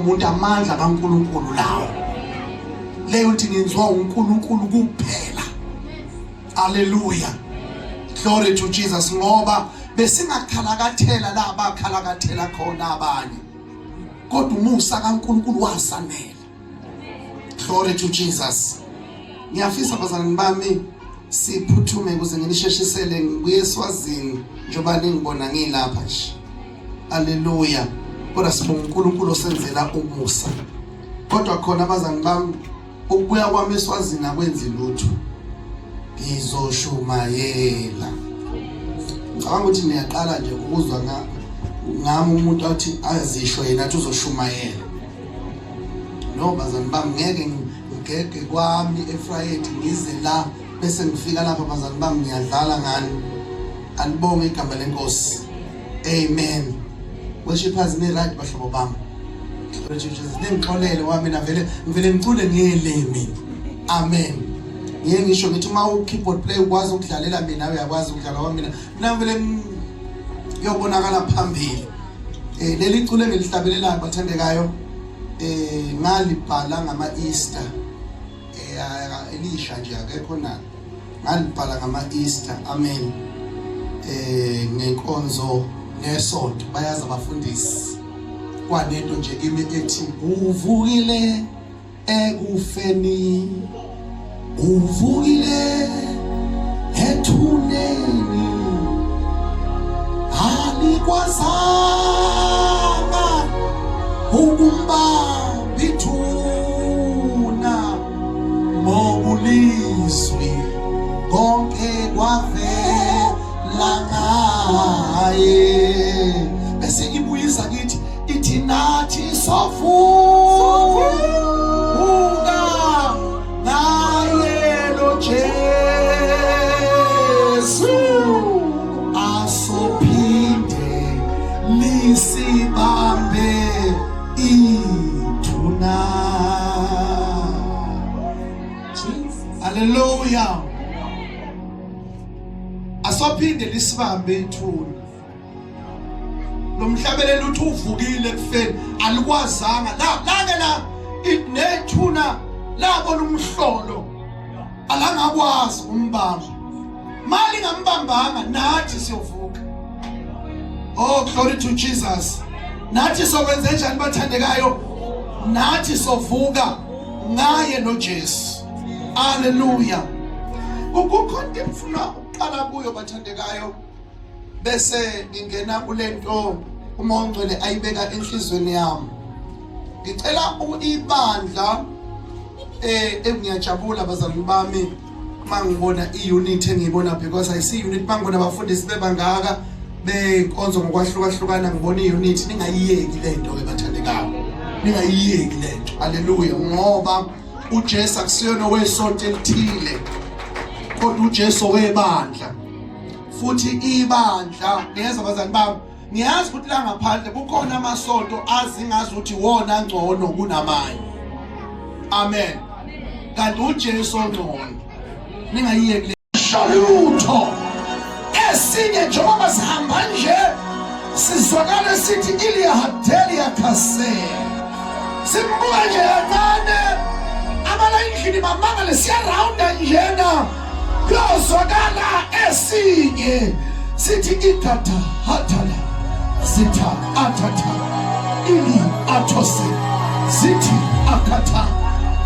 umuntu amandla kaNkulunkulu lawo. Leyo nto ngenziwa uNkulunkulu kuphela. Hallelujah. Glory to Jesus. Ngoba besingakhalakathela la abakhalakathela khona abanye. Kodwa umusa kaNkulunkulu wasanela. Glory to Jesus. Ngiyafisa bazalwane bami siphuthume ukuze nginisheshisele ngibuye eSwazini njoba ningibona ngilapha nje. Hallelujah. Kodwa sibonga uNkulunkulu osenzela umusa. Kodwa khona abazalwane bami ukubuya kwami eSwazini akwenzi lutho. Ngizoshumayela. Ngicabanga ukuthi niyaqala nje ukuzwa ngami umuntu athi azisho yena athi uzoshumayela. No bazalwane bami ngeke ngeke kwami eFriday ngize la bese ngifika lapha bazalwane bami ngiyadlala ngani. Anibonge igama leNkosi. Amen. Worshipers ni right bahlobo bami. Jesus ningixolele wami na vele ngicule ngelimi. Amen. Yenge ngisho ngithi uma u-keyboard play ukwazi ukudlalela mina uyakwazi ukudlala kwami mina vele yobonakala phambili. Leli cule ngilihlabelelayo bathandekayo ngalibhala ngama Easter elisha nje akekho nalo. Ngalibhala ngama Easter. Amen. Ngenkonzo nesonto bayazi abafundisi kwanento nje kimi ethi uvukile ekufeni uvukile ethuneni alikwazanga ukumbamba ithuna mobuliswi konke kwavela ngaye bese ibuyisa kithi ithi nathi sovuka naye lo Jesu asophinde lisibambe ithuna. Hallelujah. Asophinde lisibambe ithuna. Lo mhlabelelo uthi uvukile kufeni alikwazanga la nethuna labo lumhlolo alangakwazi umbamba mali ngambambanga nathi siyovuka. Oh glory to Jesus. Nathi sokwenza njani bathandekayo? Nathi sovuka ngaye no Jesu. Hallelujah. Ukukhonde mfuna uqala kuyo bathandekayo bese ngingena kulento uMongcwele ayibeka enhlizweni yami. Ngicela ibandla ngiyajabula bazalwane bami mangibona iunit engiyibona because I see unit mangibona abafundisi bebangaka benkonzo ngokwahlukahlukana ngibona iunit ningayiyeki lento ke bathandekayo. Ningayiyeki lento. Hallelujah. Ngoba uJesu akusiyona wesonto elithile kodwa uJesu webandla. Futhi ibandla ngeza bazalwane bami ngiyazi ukuthi la ngaphandle kukhona amasonto azingazi ukuthi wona ngcono kunamanye. Amen. Kanti uJesu ongcono. Ningayiyeki shalutho. Esinye njengoba sihamba nje sizwakala sithi Ilia Hadelia Kase. Simbuka nje kancane abalayini bamangale siya rounda njena. Kuzwakala esinye sithi ikata hatala zita atata ili atose zithi akata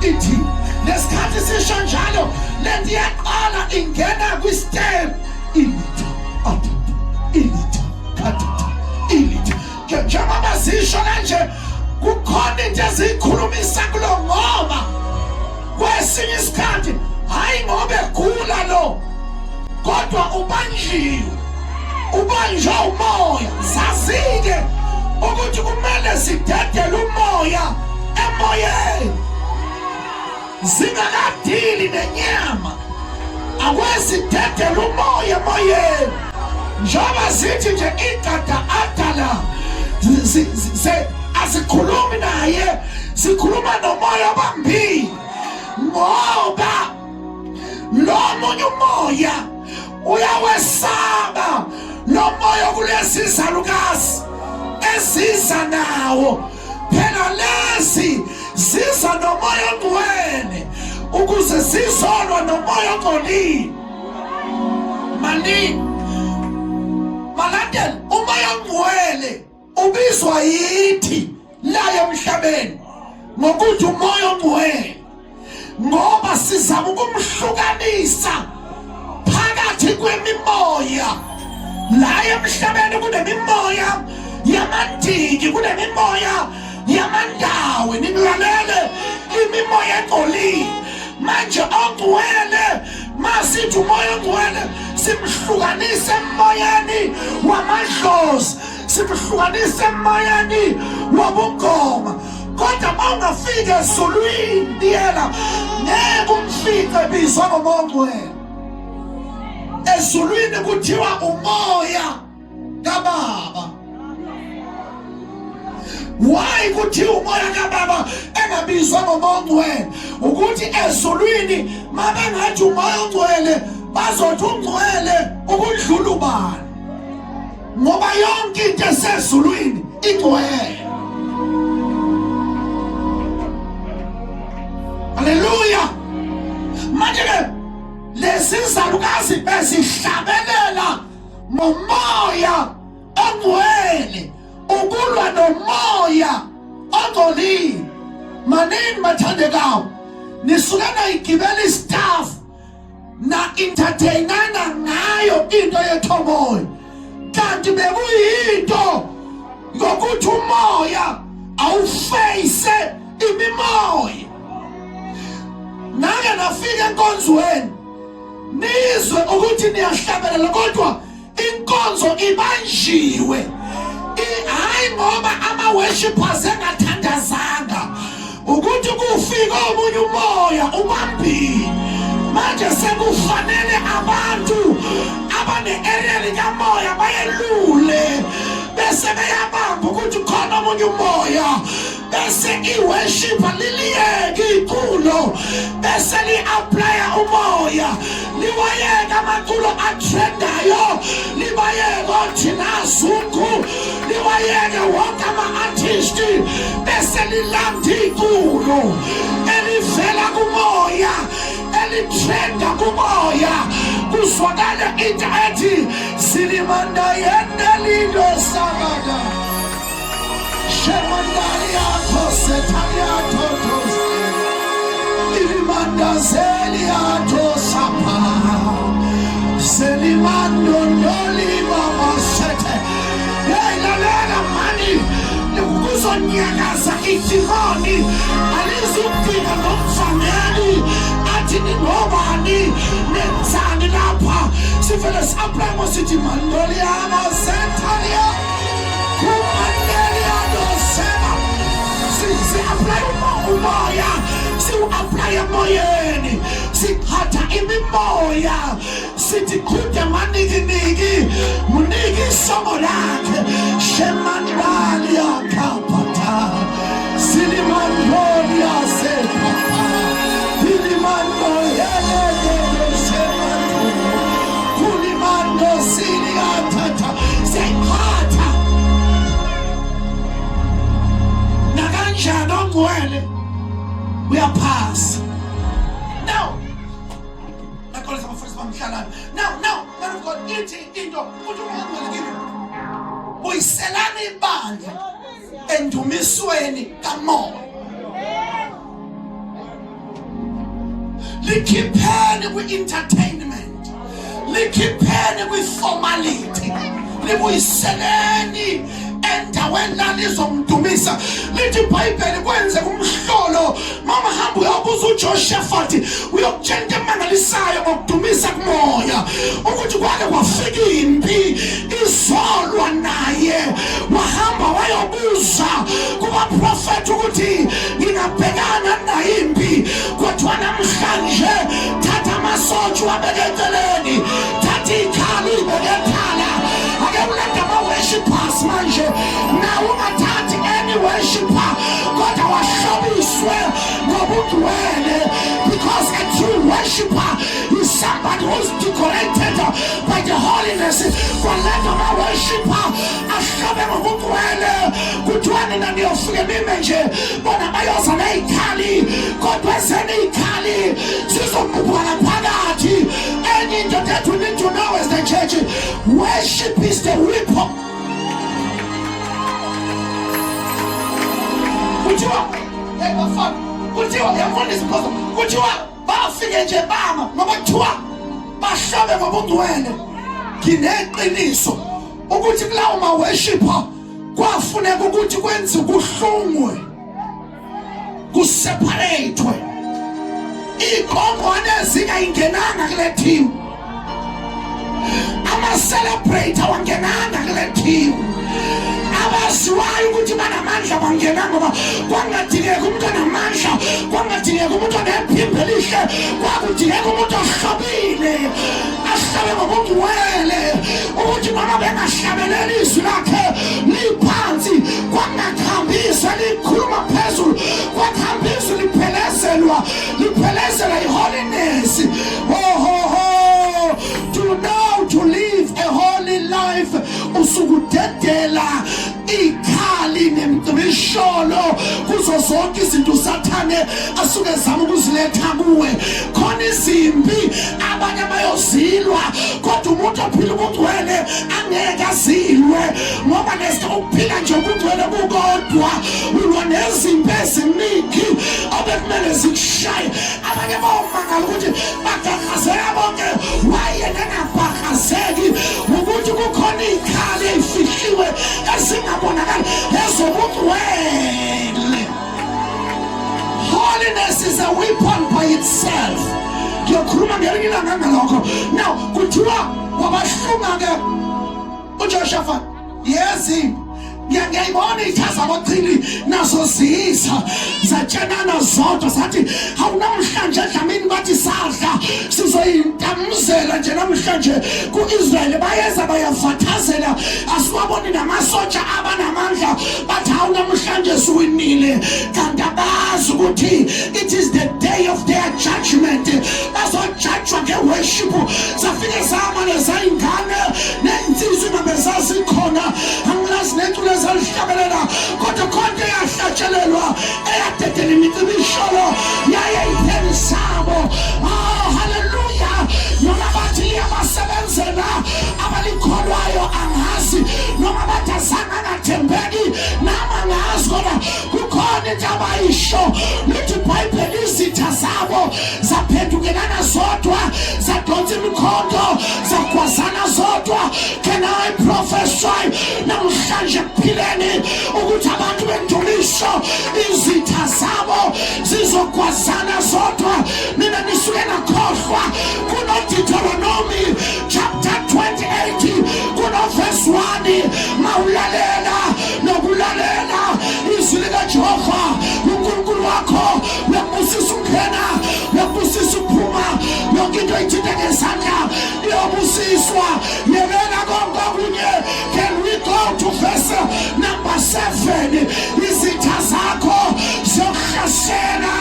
ithi lesikhathi sisho njalo lento yaqala ingena kwistep ilita atata ilita katata ilita njengoba sisho kanje kukhona into ezikhulumisa kulo ngoba kwesinye isikhathi hayi ngobe khula lo kodwa ubanjwe umoya. Sasike ukuthi kumele sidedele umoya emoyeni zingakadili nenyama. Akwesidedele umoya emoyeni njengoba sithi nje igada atala asikhulumi naye sikhuluma nomoya bambili ngoba lo munye umoya uyawesaba lo moya kulesizalukazi esiza nawo phela le lezi ziza nomoya ongcwele ukuze zizolwa nomoya ongcolile. Maningi malandela, umoya ongcwele ubizwa yithi la emhlabeni ngokuthi umoya ongcwele, ngoba sizama ukumhlukanisa phakathi kwemimoya. La emhlabeni kunemimoya yamandiki, kunemimoya yamandawo. Ningilalele, imimoya engcolile. Manje ongcwele, masithi umoya ongcwele simhlukanise emoyeni wamadlozi, simhlukanise emoyeni wabungoma. Kodwa mawungafike ezulwini yena ngeke umfice ebizwa ngomoya ongcwele. Ezulwini kuthiwa umoya kaBaba. Why kuthiwa umoya kaBaba engabizwa ngomoya ongcwele? Ukuthi ezulwini mabengathi umoya ongcwele bazothi ungcwele ukudlula ubani, ngoba yonke into esezulwini ingcwele. Haleluya. Manje ke lezi zalukazi bezihlabelela ngomoya ongcwele ukulwa nomoya ongcolile. Manini bathandekayo, nisuke nayigibela istaff na entertainana ngayo into yethomoya, kanti bekuyinto ngokuthi umoya awufeyise imimoya. Nake nafika enkonzweni nizwe ukuthi niyahlabelela, kodwa inkonzo ibanjiwe. Hayi ngoba ama-worshipers engathandazanga, ukuthi kufika omunye umoya ubambile. Manje sekufanele abantu abane-area likamoya bayelule bese beyabamba ukuthi khona omunye umoya, bese i-worshiper liliyeke iculo, bese li-applya umoya, liwayeka amaculo atrendayo, liwayeke oThina Zungu, liwayeke wonke ama-artisti, bese lilanda iculo elivela kumoya, elitrenda kumoya. Kuzwakale into ethi silimanda yenelindo sabada Shemandalia Setalia Totos Ilimanda Zelia Tosapa Selimando Noli Mama Sete Lela Mani Kuzonyakaza itimoni alizupika nomfameli ati ni nobani nenzani lapha sivele sapply mosithi mandoli ama sentalia kumandeli adosema si apply umoya, si apply emoyeni, sikhatha imimoya, sithi khuthe maniki muniki isomo lakhe shemandali yakapata silimandoli yasepapa ilimando yelele shemando kulimando siliyathatha sikhatha nakanjani ongcwele uyaphasa. Now, man of God, into buyiselani ibandla endumisweni kamoya, likhipheni kwi-entertainment, likhipheni kwi-formality, libuyiseleni endaweni lalizomdumisa. Lithi iBhayibheli kwenze umhlolo mama hamba uyabuza uJoshafati uyokutshela into emangalisayo ngokudumisa kumoya, ukuthi kwake kwafika impi izolwa naye, wahamba wayobuza kubaprofeti ukuthi ngingabhekana nayo impi, kodwa namhlanje thatha amasotsha wabeke eceleni, thatha ikhali ibeke ekhala. Ake ulanda ama-worshipers manje na ungathathi any worshiper kodwa wahlobiswe ngobungcwele, because a true worshiper is somebody who's decorated by the holiness. Kwalanda ama-worshiper ahlobe ngobungcwele kuthiwa nina niyofika mime nje bona kuthiwa ebafana kuthiwa yamfundisi phosho kuthiwa bafike nje bama ngoba kuthiwa bashabe ngobungcwele. Ngineqiniso ukuthi kulawo ma worshipper kwafuneka ukuthi kwenze kuhlungwe kuseparate ikhongwane zingayingenanga kule team, ama-celebrate awangenanga kule team, abaziwayo ukuthi banamandla bangenanga ngoba kwangadingeka umuntu onamandla, kwangadingeka umuntu onephimbo elihle, kwakudingeka umuntu ohlobile ahlabe ngobungcwele ukuthi noma bengahlabeleli izwi lakhe liphansi, kwangakhambiswa likhuluma phezulu, kwakhambiswa liphelezelwa i-holiness. To know to live a holy life usukudedela ikhali nemisholo kuzo zonke izinto usathane asuke zama ukuziletha kuwe. Khona izimbi abanye bayozilwa kodwa umuntu ophila ubungcwele angeke azilwe ngoba nesikuphila nje ubungcwele bukodwa ulwa nezimbi eziningi obekumele zikushaye. Abanye bawumangala ukuthi bagagazela bonke wayena ngabhakazeki ukuthi kukhona ikhali eyifihliwe ezingabonakali ezobungcwele. Holiness is a weapon by itself. Ngiyokhuluma ngelinye ilanga ngalokho. Now kuthiwa wabahlunga-ke uJoshaphat yezimpi ngiyayibona ithaza abachili nazo zisa zatshanana zodwa zathi awunamhlanje edlamini bathi sadla sizoyintamuzela nje namhlanje ku-Israyeli bayeza bayafathazela asiwaboni namasotsha abanamandla bathi awunamhlanje siwinile kanti abazi ukuthi it is the day of their judgment. Bazojajwa nge-worship zafike zamane zayingane nensizwe nabezazikhona angilazi nencule zalihlabelela kodwa konke yahlatshelelwa eyadedela imicibisholo yaye ipheli sabo. Hallelujah. Noma bathi liyabasebenzela abalikholwayo angazi, noma bathi azange angathembeki nama ngazi, kodwa kukhona into abayisho lithi iBhayibheli izitha zabo zaphendukelana zodwa zadonsa imikhondo zagwazana zodwa. Can I prophesy namhlanje kuphileni ukuthi abantu bendumiso izitha zabo zizogwazana zodwa? Mina nisuke nakhohlwa kuno Deuteronomy chapter 28 kuno verse 1 mawulalela nokulalela izwi likaJehova uNkulunkulu wakho uyabusisa ukungena, uyabusisa ukuphuma, yonke into ithinte ngezandla iyobusiswa. Yebela konke okunye. Can we go to verse number 7? Izitha zakho zokuhlasela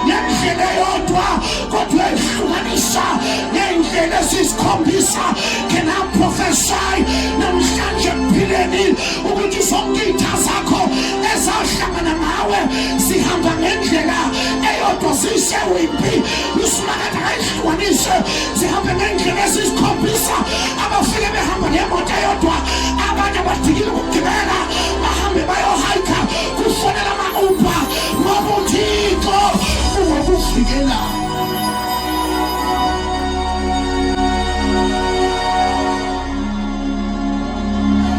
ngendlela eyodwa kodwa uyayihlukanisa ngendlela ezisikhombisa. Can I prophesy namhlanje kuphileni ukuthi zonke izitha zakho ezahlangana nawe zihamba ngendlela eyodwa zisewimpi usimakade ayihlukanise zihambe ngendlela ezisikhombisa. Abafike behamba ngemoto eyodwa, abanye badikile ukugibela bahambe bayohayika kufonela ama-Uber ngoba uThixo ungokuvikela.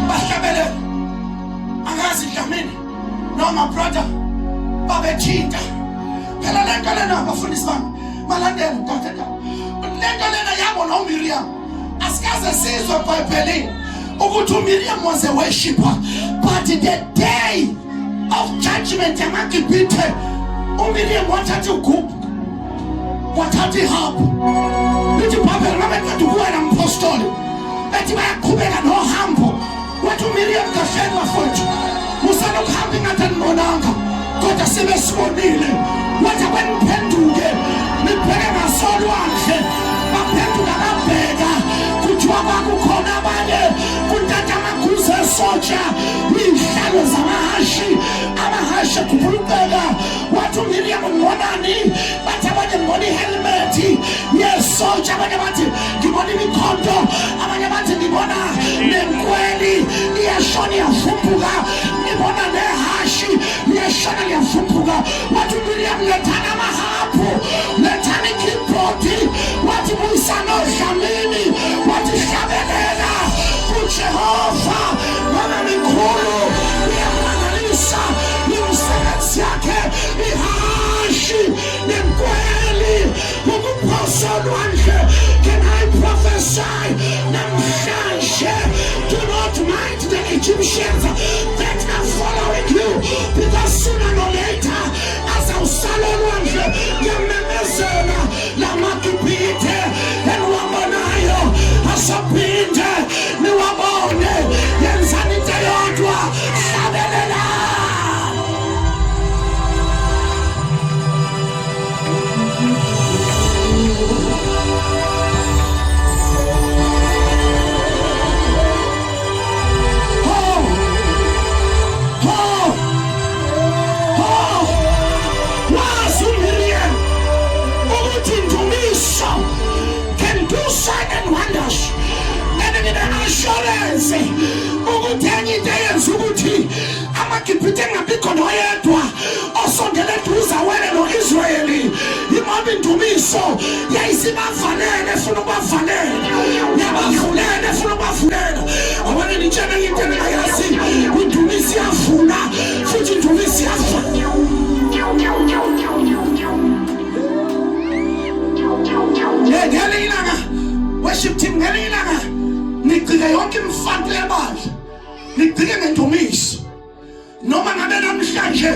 Bahlabele angazi dlamini noma brother babethinta phela lento lena bafundisi bami malandela ntatha lento lena yabo noMiriam asikaze sizwe eBhayibhelini ukuthi uMiriam was a worshipper, but the day of judgment yamaGibhithe uMiriam wathatha ugubhu wathatha ihabhu lithi iBhayibheli mabeqeda ukuwela mpostoli bethi bayaqhubeka nohambo. Wathi uMiriam kahleni bafowethu musanokuhamba ingathi anibonanga kodwa sibe sibonile. Wathi akweniphenduke nibheke ngasolwandle baphenduka babheka kuthiwa kwakukhona abanye kutata amaguzu esotsha iy'hlalo zamahashi amahashi ekhuphulukeka. Wathi uMiriam ngibonani? Bathi abanye ngibona ihelmethi yesotsha, abanye bathi ngibona imikhondo, abanye bathi ngibona nenkweli iyashona iyavumbuka ngibona nehashi liyashana liyavumbuka. Wathi William lethana amahapu, lethana ikeyboard, wathi buyisana odlamini, wathi hlabelela kuJehova ngoba mikhulu iyamangalisa imisebenzi yakhe. Ihashi nenkweli ukuphosa olwandle. Can I prophesy namhlanje? Do not mind the Egyptians that are following you, because sooner or later azawusala olwandle yamemezela lamaGibhithe eniwabonayo asaphinde niwabone. Yenzani into eyodwa, hlabelela. Can do sign and wonders. And in the assurance, Ugutanyi Dayan Subuti, Amakipite Napikon Hoyatwa, also the letters are well no Israeli. You want to me so. Yaisima Fanen, Funuba Fanen, Yaba Funen, Funuba Funen. I want to generate the Ayasi, with Tunisia Funa, Fuji Tunisia Funa. Worship team ngelilanga nigcike yonke imfanto yabantu, nigcike ngendumiso. Noma ngabe namhlanje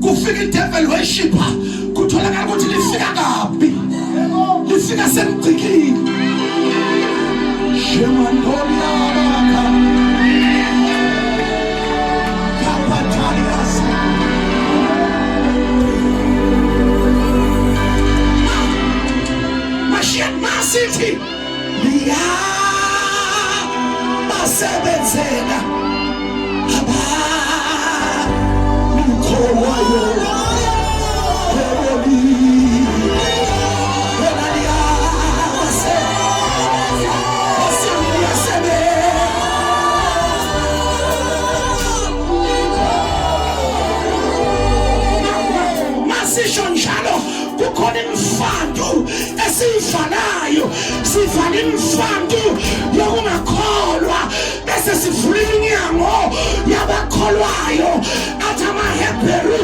kufika idevil worshipper, kutholakala ukuthi lifika kabi, lifika semgcikile. Shemandola baka kapatalias Mashiach City. Liya basebenzela aba mkhowayo ebi enalia basebenzela sebe masisho njalo kukhona imfanto esifanayo, sifana imfanto yokungakholwa bese sivula iminyango yabakholwayo. Athi amaHebheru,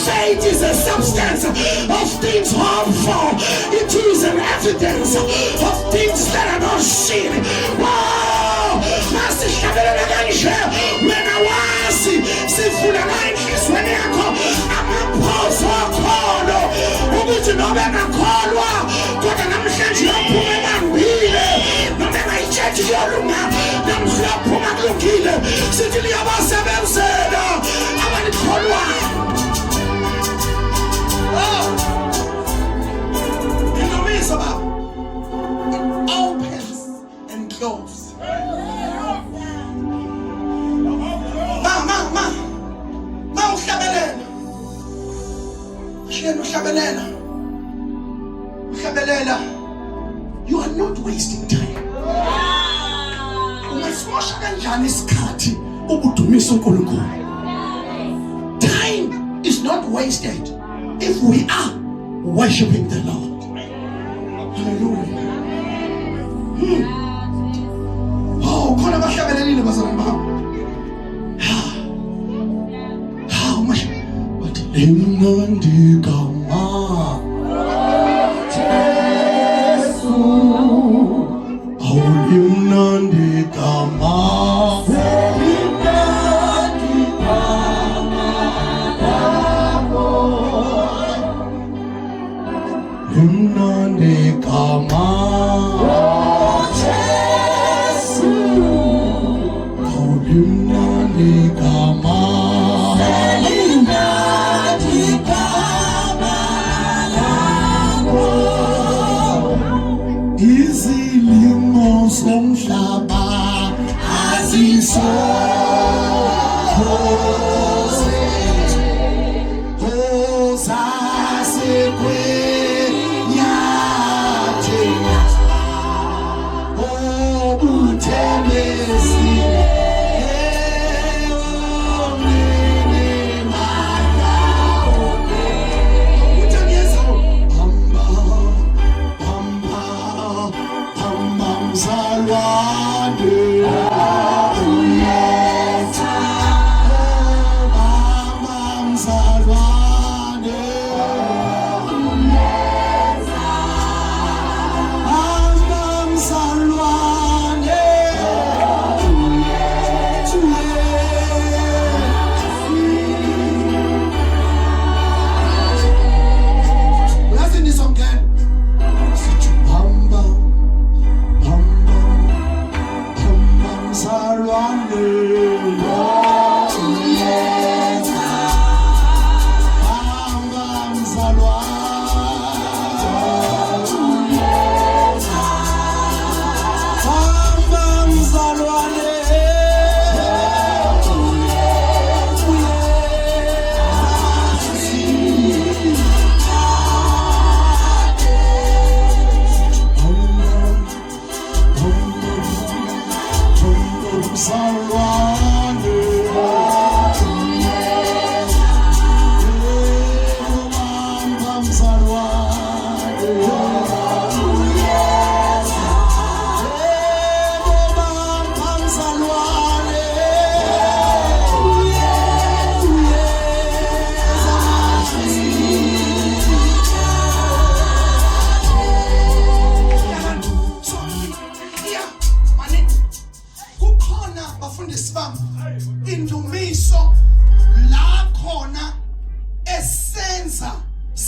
faith is a substance of things hoped for, it is an evidence of things that are not seen. Wow, masishabelela kanje wena wasi sifuna enhlizweni yakho amaphoso akhona ukuthi noma ngakholwa kodwa namhlanje uyaphuma emangile, noma ngayichethi yolunga namhlanje uyaphuma kulungile. Sithi liyabasebenzela abanikholwayo. You know me, Sabah? It opens and closes. Ma uhlabelela. Shena uhlabelela. You are not wasting time. Ungasimosha kanjani isikhathi ubudumisa uNkulunkulu? Time is not wasted if we are worshiping the Lord. Hallelujah. Oh, khona bahlabelelile bazalwane bami. How much? But limnandi kama Jesu, oh limnandi kama, limnandi kama limnandi kama Jesu, oh limnandi kama. Somhlaba aziso Hosase kwenyathi obuthembesi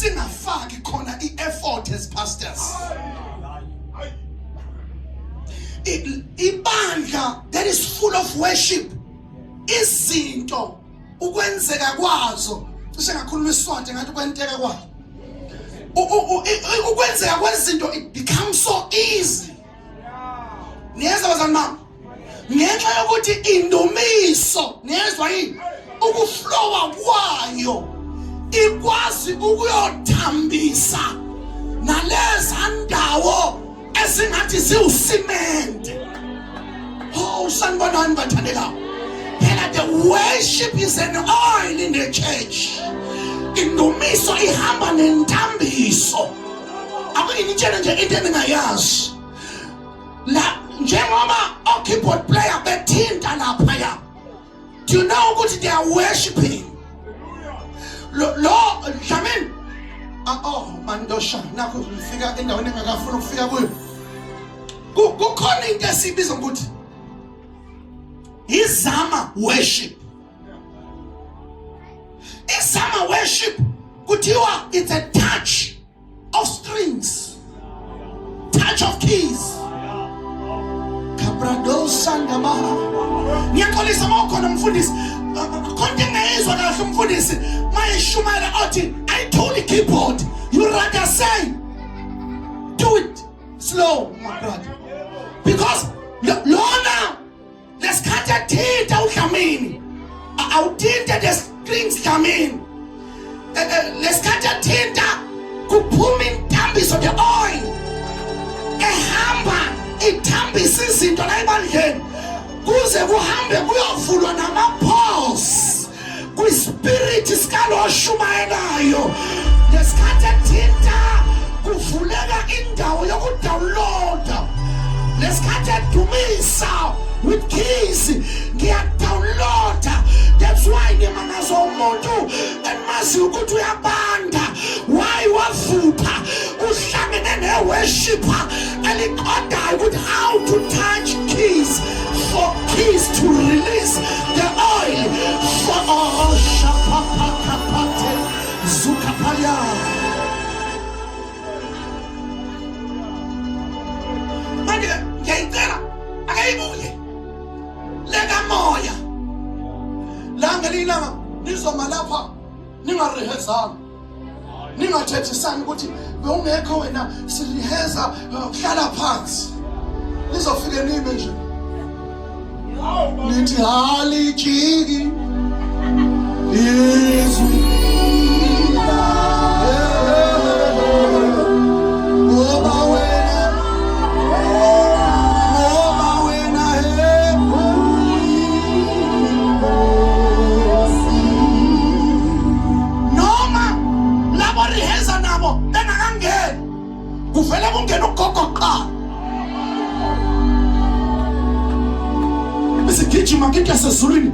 singafaki khona i-effort as pastors. Ibandla that is full of worship, izinto ukwenzeka kwazo cishe ngakhuluma isiswati ngathi kwenteke kwazo, ukwenzeka kwezinto it becomes so easy. Niyezwa bazalwane bami, ngenxa yokuthi indumiso, niyezwa yini, ukuflowa kwayo ikwazi ukuyothambisa naleza ndawo esingathi ziwusimende. Oh, sanibonani bathandekayo, phela the worship is an oil in the church. Indumiso ihamba nentambiso. Akuyinitshela nje into eningayazi la, njengoba keyboard player bethinta laphaya, do you know ukuthi they are worshiping lo Jamin? Oh mandosha, nakho ufika endaweni engakafuna ukufika kuyo. Kukhona into esibiza ukuthi izama worship. Izama worship kuthiwa it's a touch of strings, touch of keys. Kabrado sangama. Ngiyaxolisa mawukhona mfundisi konke ngayizwa kahle umfundisi mayishumayela othi I told the keyboard, you rather say do it slow, my brother, because lona lesikhatha thinta udlamini awuthinta the strings dlamini, lesikhatha thinta kuphuma intambiso the oil ehamba ithambisa izinto la ebandleni kuze kuhambe kuyovulwa nama-pulse kwi-spirit sikalo oshumayelayo. Lesikhathi ethinta kuvuleka indawo yokudownloada, lesikhathi edumisa with keys ngiyadownloada. That's why ngimangaza umuntu emazi ukuthi uyabanda, why wavupha uhlangene ne-worshipper eliqondayo ukuthi how to touch keys, for keys to release the oil for shapapakapate zukapaya. Manje ngiyayicela akayibuye leka moya la ngelinanga nizoma lapha ningarehezanga, ningathethisani ukuthi bewungekho wena siliheza hlala phansi, nizofike nime nje nithi halijiki Yesu kuvela kungena ugogoqa besigijima ngeke sezulwini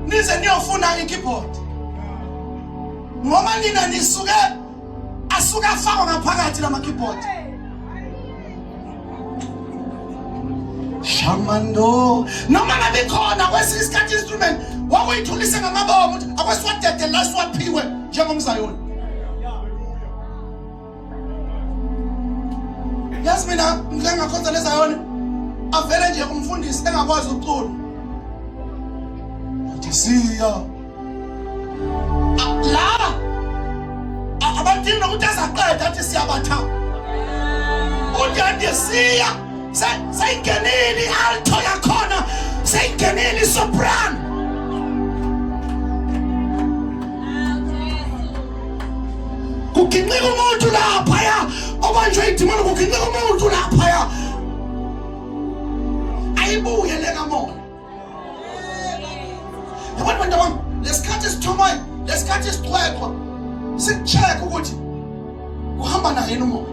nize niyofuna i-keyboard ngoba nina nisuke asuka afakwa ngaphakathi lama-keyboard. Shamando noma ngabe khona kwesinye isikhathi instrument wakuyithulise ngamabomo ukuthi akwesiwadede la siwaphiwe njengomzayoni. Yazi mina ngike ngakhonza lezayoni avele nje umfundisi engakwazi ukucula athi siya la abadinga nokuthi azaqeda athi siyabatha uthi siya sayingenile i-alto yakhona, sayingenile i-soprano. Kuginqika umuntu laphaya obanjwe idimoni, kuginqika umuntu laphaya ayibuye leka moya abantu wami lesikhathi sithomayo lesikhathi sicwecwa sikucheck ukuthi uhamba naye yini umoya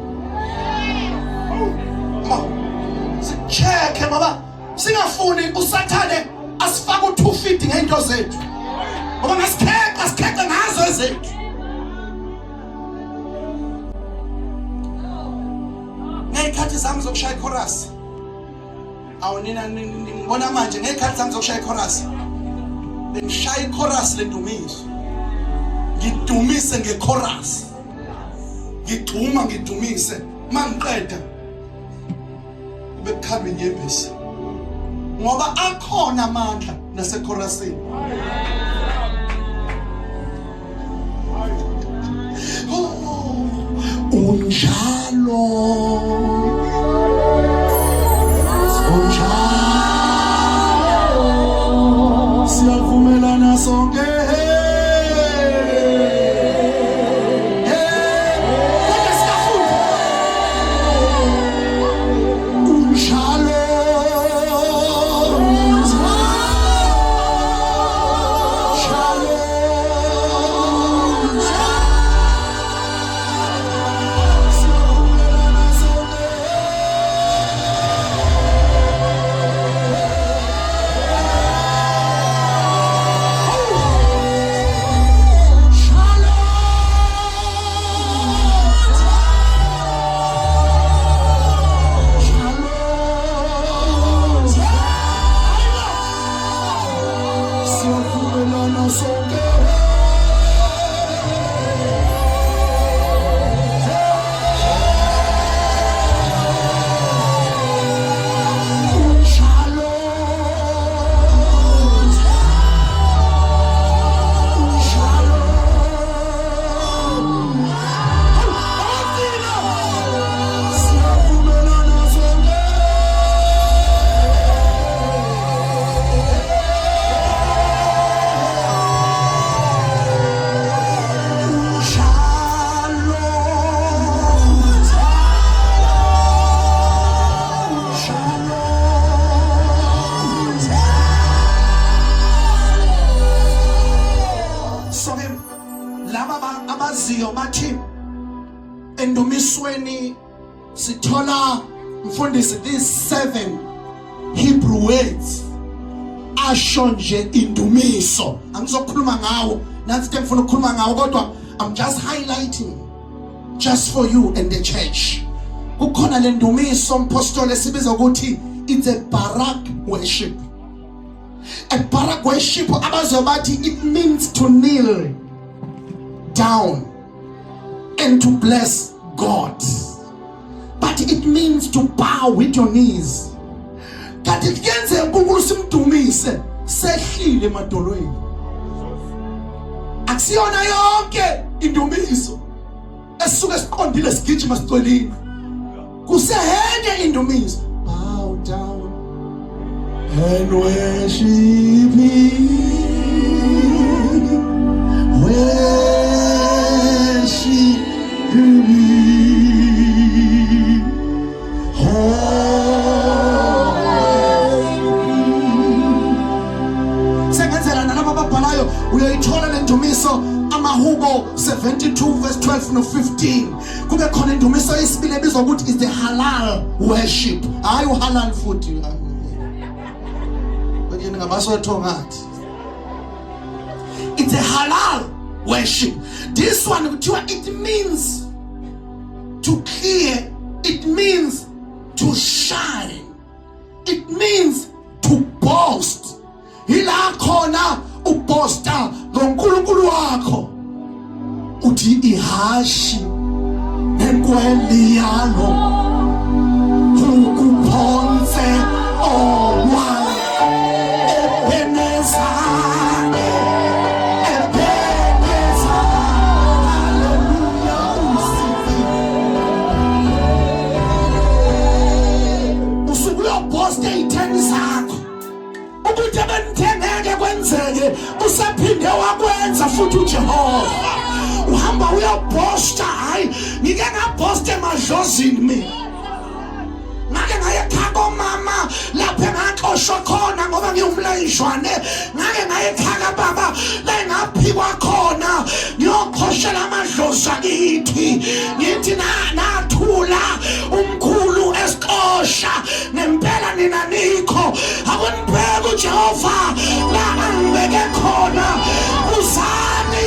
sikucheck baba singafuni usathane asifaka u2 feet ngento zethu ngoba ngasikheka ngazo ezethu ngekhathi zami zokushaya ichorus awunina ngibona manje ngekhathi zami zokushaya ichorus bengishaya ichorus lendumiso ngidumise ngechorus ngigxuma ngidumise mangiqeda bekukhamba inyembezi ngoba akhona amandla nasechorusini unjalo siyavumelana sonke endumisweni sithola mfundisi these 7 Hebrew words asho nje indumiso angizokhuluma ngawo nansi ke ngifuna ukukhuluma ngawo kodwa I'm just highlighting just for you and the church kukhona le ndumiso mpostoli sibiza ukuthi it's a barak worship. A barak worship abazobathi it means to kneel down and to bless God, but it means to bow with your knees. Kanti kuyenze uNkulunkulu simdumise sehlile emadolweni. Akusiyona yonke indumiso esuke siqondile sigijima sigcwelile. Kusehenye indumiso. Bow down and worship Him. Worship Him. Uyayithola le ndumiso amaHubo 72 verse 12 no 15 kube khona indumiso yesibili ebizwa ukuthi is the halal worship hayi uhalal futhi kodwa ngamasotho ngathi it's a halal worship. This one it means to clear, it means to shine, it means to boast. Ila khona ubosta ngoNkulunkulu wakho uthi ihashi enkweli yalo ukuphonse olwa ebeneza haleluya usukulo bosta itheni zakho ukuthi benithengeke kwenzeke usaphinde wakwenza futhi uJehova uhamba uyabosta hayi ngike ngabosta emadlozini mina ngake ngayekhaka mama lapha ngaxoshwa khona ngoba ngiyumlayishwane ngake ngayekhaka kababa la ngaphikwa khona ngiyokhoshela amadlozi akithi ngithi nathula umkhulu esiqosha nempela nina nikho akunibheka uJehova la angibeke khona uzani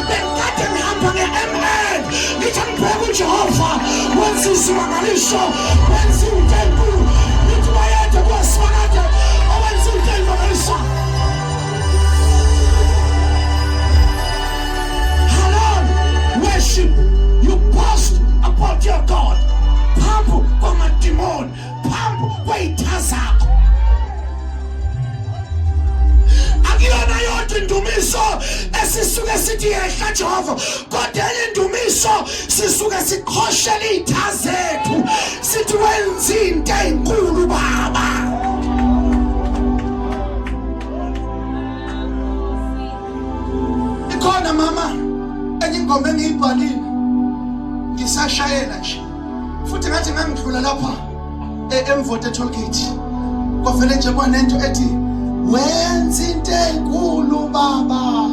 bekade ngihamba nge-MN ngithi ngibheka uJehova wenza isimangaliso wenza into enkulu nithi bayede kuwasimakade owenza into emangaliso. Worship, you boast about your God. Phambi kwamadimoni, phambi kwey'tha zakho. Akuyona yodwa indumiso esisuke sithi yehla Jehova, kodwa enye indumiso sisuke sikhoshela iy'tha zethu sithi wenza into enkulu Baba. Ikhona mama ingoma engiyibhalile ngisashayela nje futhi ngathi ngangidlula lapha eMvote Tollgate kwavele nje kwanento ethi wenza into enkulu Baba,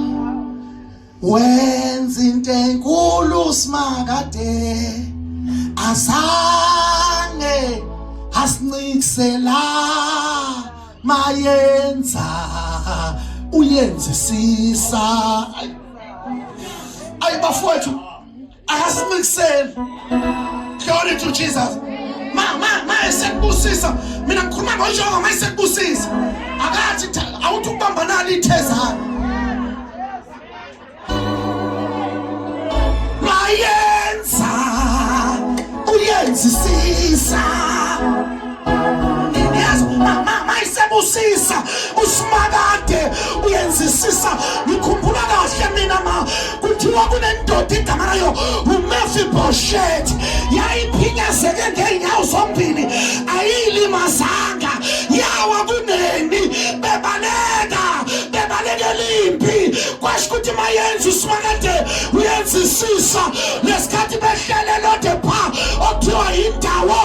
wenza into enkulu Simakade, azange asincikisela mayenza uyenzisisa. Ay bafowethu akasimikiseni. Glory to Jesus. Ma esekubusisa mina ngikhuluma ngoJehova ma esekubusisa akathi awuthi ukubamba nalo ithezana mayenza uyenzisisa. Usisa uSimakade uyenzisisa. Ngikhumbula kahle mina kuthiwa kunendoda igama layo uMephibosheth yayiphinyazeke ngeenyawo zombili ayilimazanga yawa kuneni bebalekela impi kwasho ukuthi mayenza uSimakade uyenzisisa. Lesikhathi behlele lode pha okuthiwa yindawo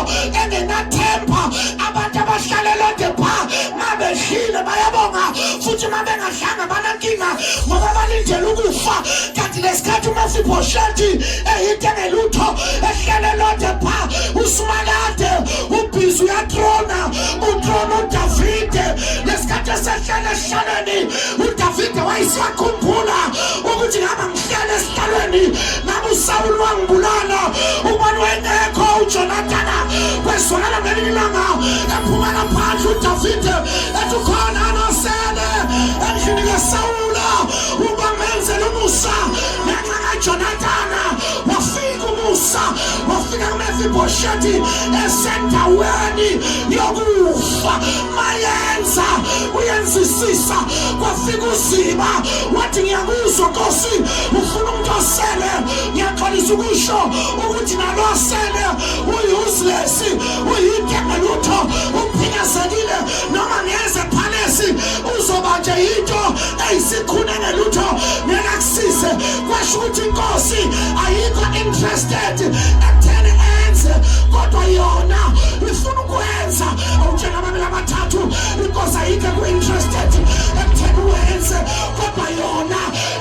engenathemba abantu abahlale lode pha mabehlile bayabonga futhi mabengahlanga banankinga ngoba balindele ukufa. Kanti lesikhathi uMephibosheth eyinto engelutho ehlele lode pha uSimakade ubhizi uyatrona uDavide. Lesikhathi esehlele esihlalweni uDavide wayesiyakhumbula ukuthi ngaba ngihlele esihlalweni ngabe uSawuli wangibulala ubani wengekho uJonathana kwesonala ngelinye ilanga ephuma ngaphandle uDavide ethi khona nosele endlini kaSawula uba menzele umusa ngenxa kaJonathana. Wafika umusa wafika kuMephibosheth esendaweni yokufa mayenza uyenzisisa. Kwafika uZiba wathi ngiyakuzwa Nkosi ufuna umuntu osele ngiyaxolisa ukusho ukuthi nalo osele uyi-useless uyinto engelutho uphinyazekile noma ngeze phalesi uzoba nje yinto eyisikhuni engelutho ngeke akusize. Kwasho ukuthi iNkosi ayikho interested ekutheni enze kodwa yona ifuna ukwenza. Awutshela ababili abathathu iNkosi ayikho interested ekutheni wenze kodwa yona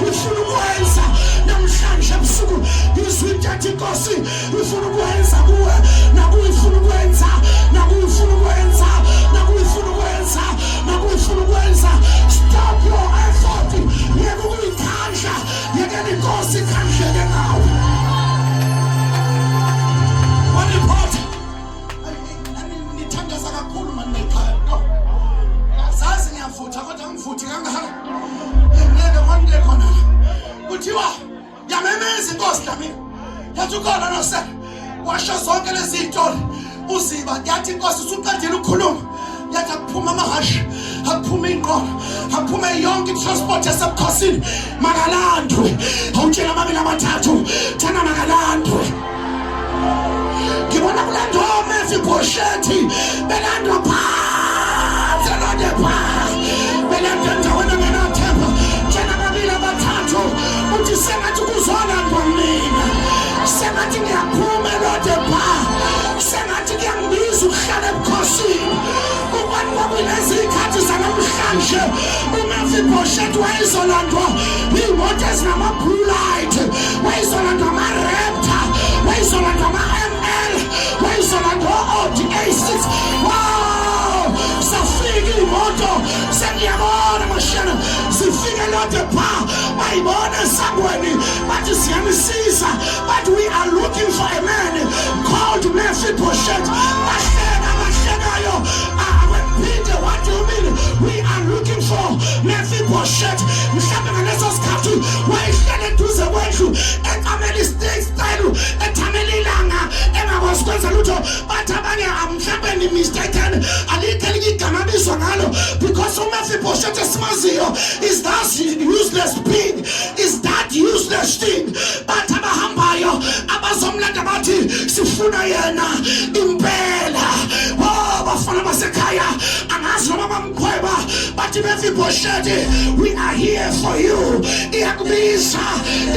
ifuna ukwenza. Namhlanje ebusuku izwi lithi iNkosi ifuna ukwenza kuwe nakuwe ifuna ukwenza nakuwe ifuna ukwenza nakuwe ifuna ukwenza nakuwe ifuna ukwenza. Stop your effort yeke ukuyikhandla yekela iNkosi ikhandleke ngawe. Waliphatha ngithandaza kakhulu manje ekhaya no ngazazi ngiyavutha kodwa ngivuthi kangaka ngeke kwande khona kuthiwa yamemeza iNkosi Dlamini yathi ukhona nose washo zonke lezi zinto uZiba yathi iNkosi usuqedile ukukhuluma yathi akuphuma amahashe akuphuma inqola akuphuma yonke transport yasebukhosini makalandwe. Awutshela amabili amathathu thana makalandwe. Ngibona kulandwa uMephibosheth belandwa phansi lode pha belandwa endaweni engenathemba. Tshela amabili amathathu uthi sengathi kuzolandwa mina sengathi ngiyaphuma lode pha sengathi ngiyambiza ukuhlala ebukhosini. Ubani kwakulezi ikhathi zanamhlanje uMephibosheth wayezolandwa iy'moto ezinama-blue light, wayezolandwa ama-Raptor, wayezolandwa ama-ML, wayezolandwa o-ODA6. Wow, safika iy'moto sengiyabona mashana zifike lode pha bayibona esangweni bathi siyamsiza, but we are looking for a man called Mephibosheth. Bahlekayo Peter, what do you mean? We are looking for Mephibosheth. Mhlawumbe ngaleso sikhathi wayehlele eduze kwendlu eqamela style ethamela ilanga engakwazi ukwenza lutho, bathi abanye mhlawumbe ni mistaken alikho igama abizwa ngalo, because uMephibosheth esimaziyo is that useless pig, is that useless thing. Bathi abahambayo abazomlanda bathi sifuna yena impela. Bafana basekhaya angazi noma bamkhweba bathi Mephibosheth, we are here for you. Iyakubiza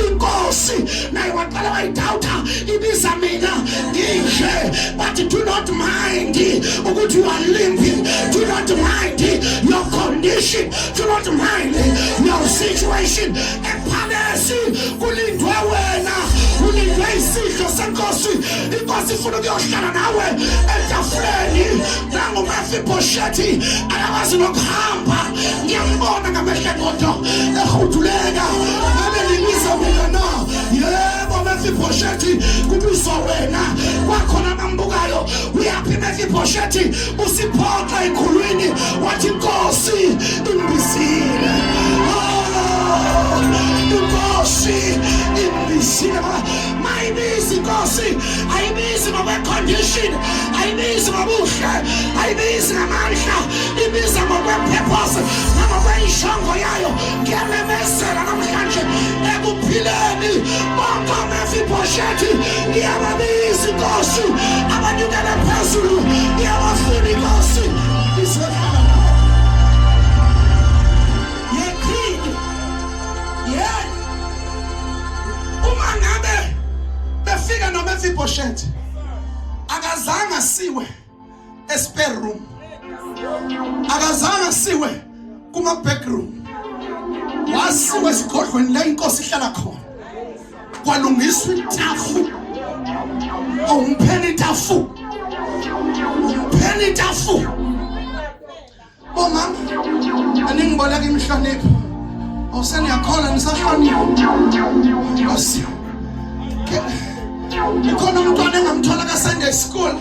inkosi naye waqala wayidawutha ibiza mina nginje, but do not mind ukuthi you are limping, do not mind your condition, do not mind your situation. Ephakesi kulindwe wena, kulindwe isidlo senkosi. Inkosi ifuna ukuyohlala nawe etafuleni. Nangu Mephibosheth akakwazi nokuhamba, ngiyambona ngamehlo engodo ehuduleka. Ngabe libiza mina na? Yebo Mephibosheth, kubizwa wena. Kwakhona abambukayo, uyaphi Mephibosheth? Usiphoxa ekhulwini wathi inkosi imbizile. Inkosi imbizile. Mayibizi inkosi, ayibizi ngokwe-condition, ayibizi ngobuhle, ayibizi ngamandla, ibiza ngokwe-purpose nangokweyishongo yayo. Ngiyamemezela namhlanje ekuphileni bonke oMephibosheth, ngiyababiza inkosi, abanyukela phezulu, ngiyabafuna inkosi isehlala nawe. Yekhini yena uma ngabe befika noMephibosheth akazange siwe espare room, akazange siwe kuma backroom, wasiwe esigodlweni la inkosi ihlala khona. Kwalungiswa itafu, umpheni itafu. Mama aningiboleka imhlonipho, awuseniyakhona nisahlonipha Nkosi. Ikhona umntwana engamthola ka-Sunday school,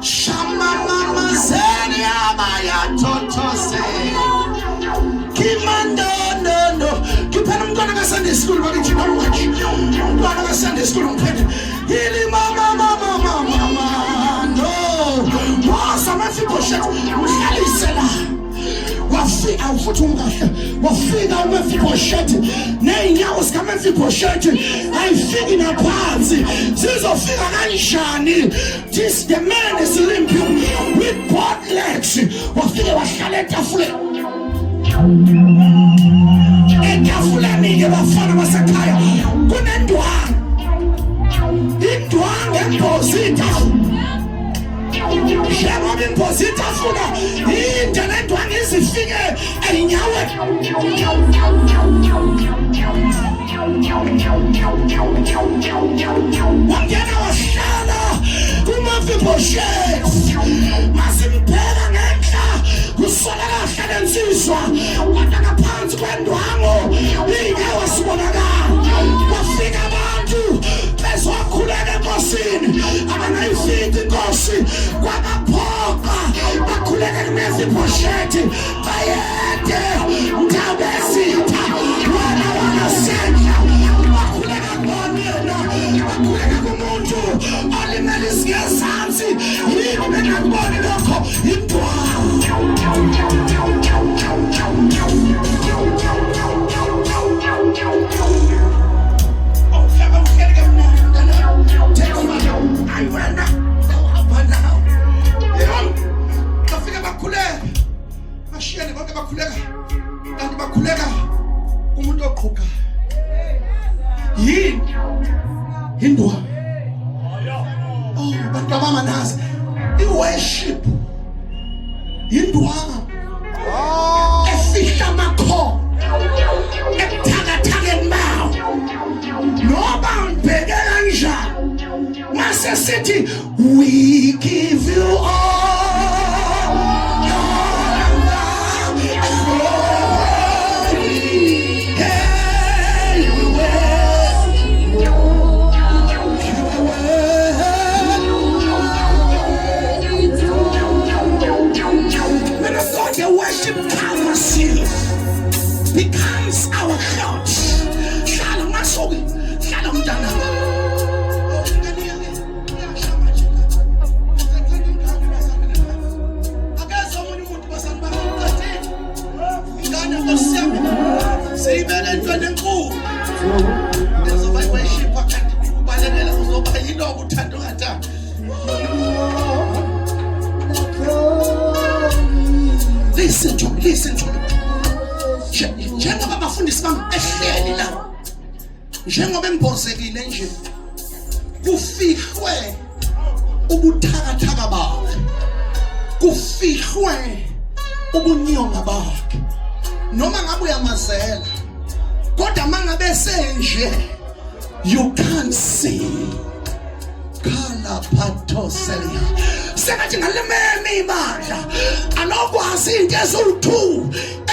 shamamamazeni abayathothose kimandondo. Ngiphela umntwana ka-Sunday school bakithi nomwachi, umntwana ka-Sunday school ngiphethe yili mama no wasa Mephibosheth mhlalise la. Wafika ufuthi umkahle, wafika uMephibosheth ney'nyawo zikaMephibosheth ayifiki naphansi, zizofika kanjani? This the man is limping with both legs. Wafike wahlala etafuleni. Etafuleni-ke bafana basekhaya kunendwangu, indwangu emboza itafula. Njengoba imboza itafula yinde lendwangu izifike ey'nyaweni. Wangena wahlala kuMephibosheth, masimbheka ngenhla kusola kahle lensizwa, kodwa ngaphansi kwendwangu iy'nyawo zibonakala. Bafika abantu bezokhuleka enkosini, abanayifiki inkosi kwabaphoqa bakhuleka kuMephibosheth, bayede ndawo esitha wena wangasendla. Bakhuleka kubonina, bakhuleka kumuntu olimele isingezansi. Yini bengakuboni lokho? Indwangu. Bakhuleka kumuntu oqhuka yini indwa. Bantu abanganazi i-worship indwa efihla We give you all the glory. Hey, you when I thought the worship covers you, becomes our heart. Shalom, Masogi. Shalom, Dana. Say better than cool. There's a worship listen to me, listen to me. Njengoba abafundisi bami ehleli la, njengoba embozekile nje, kufihlwe ubuthakathaka bakhe, kufihlwe ubunyonga bakhe. Noma ngabe uyamazela, kodwa mangabe senje, you can't see. Kala patoselia sengathi ngalememe imandla anokwazi into eziwu-2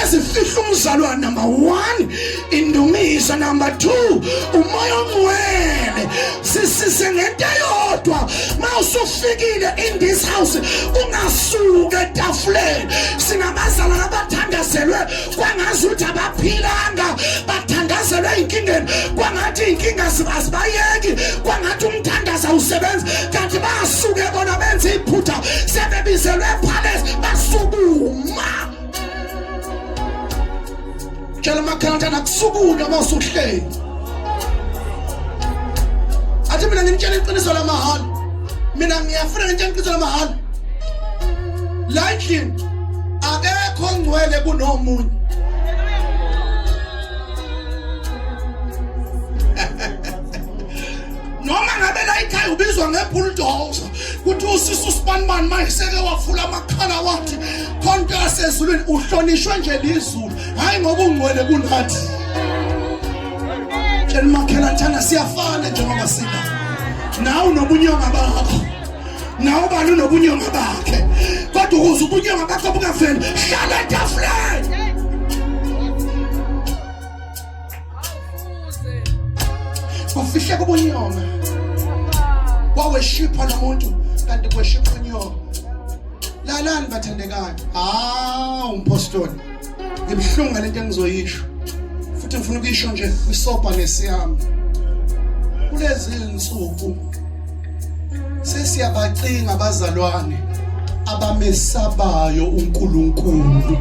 ezifihla umzalwane. Number 1, indumiso. Number 2, umoya ongcwele. Sisise ngento eyodwa, mawusufikile in this house ungasuke etafuleni. Sinabazalwane abathandazelwe kwangazi ukuthi abaphilanga, bathandazelwe inkingeni kwangathi inkinga azibayeki, kwangathi umthandazo awusebenzi, kanti basuke bona benze iphutha sebebizelwe palace basukuma. Tshela amakhanda nakusukuna mawusuhleli. Athi mina ngimtshela iqiniso lamahala, mina ngiyafuna ngitshela iqiniso lamahala. La endlini akekho ongcwele kunomunye. Noma ngabe la ikhaya ubizwa ngebulldozer, kuthi usisi uSpanman mayiseke wafula amakhala wathi khonto yasezulwini uhlonishwe nje lizulu, hayi ngoba ungcwele kunathi. Tshela makhela thana siyafana njengoba sina. Nawu nobunyonga bakho, nawu bani nobunyonga bakhe, kodwa ukuze ubunyonga bakho bungaveli, hlala etafuleni. Kufihle kubunyonga, waweshipha nomuntu kanti kweshipha unyonga. Lalani bathandekayo, umpostoli, ngibhlungu ngalento engizoyisho, futhi ngifuna ukuyisho nje kwisopa nesiyami. Kulezi insuku sesiyabacinga abazalwane abamesabayo uNkulunkulu.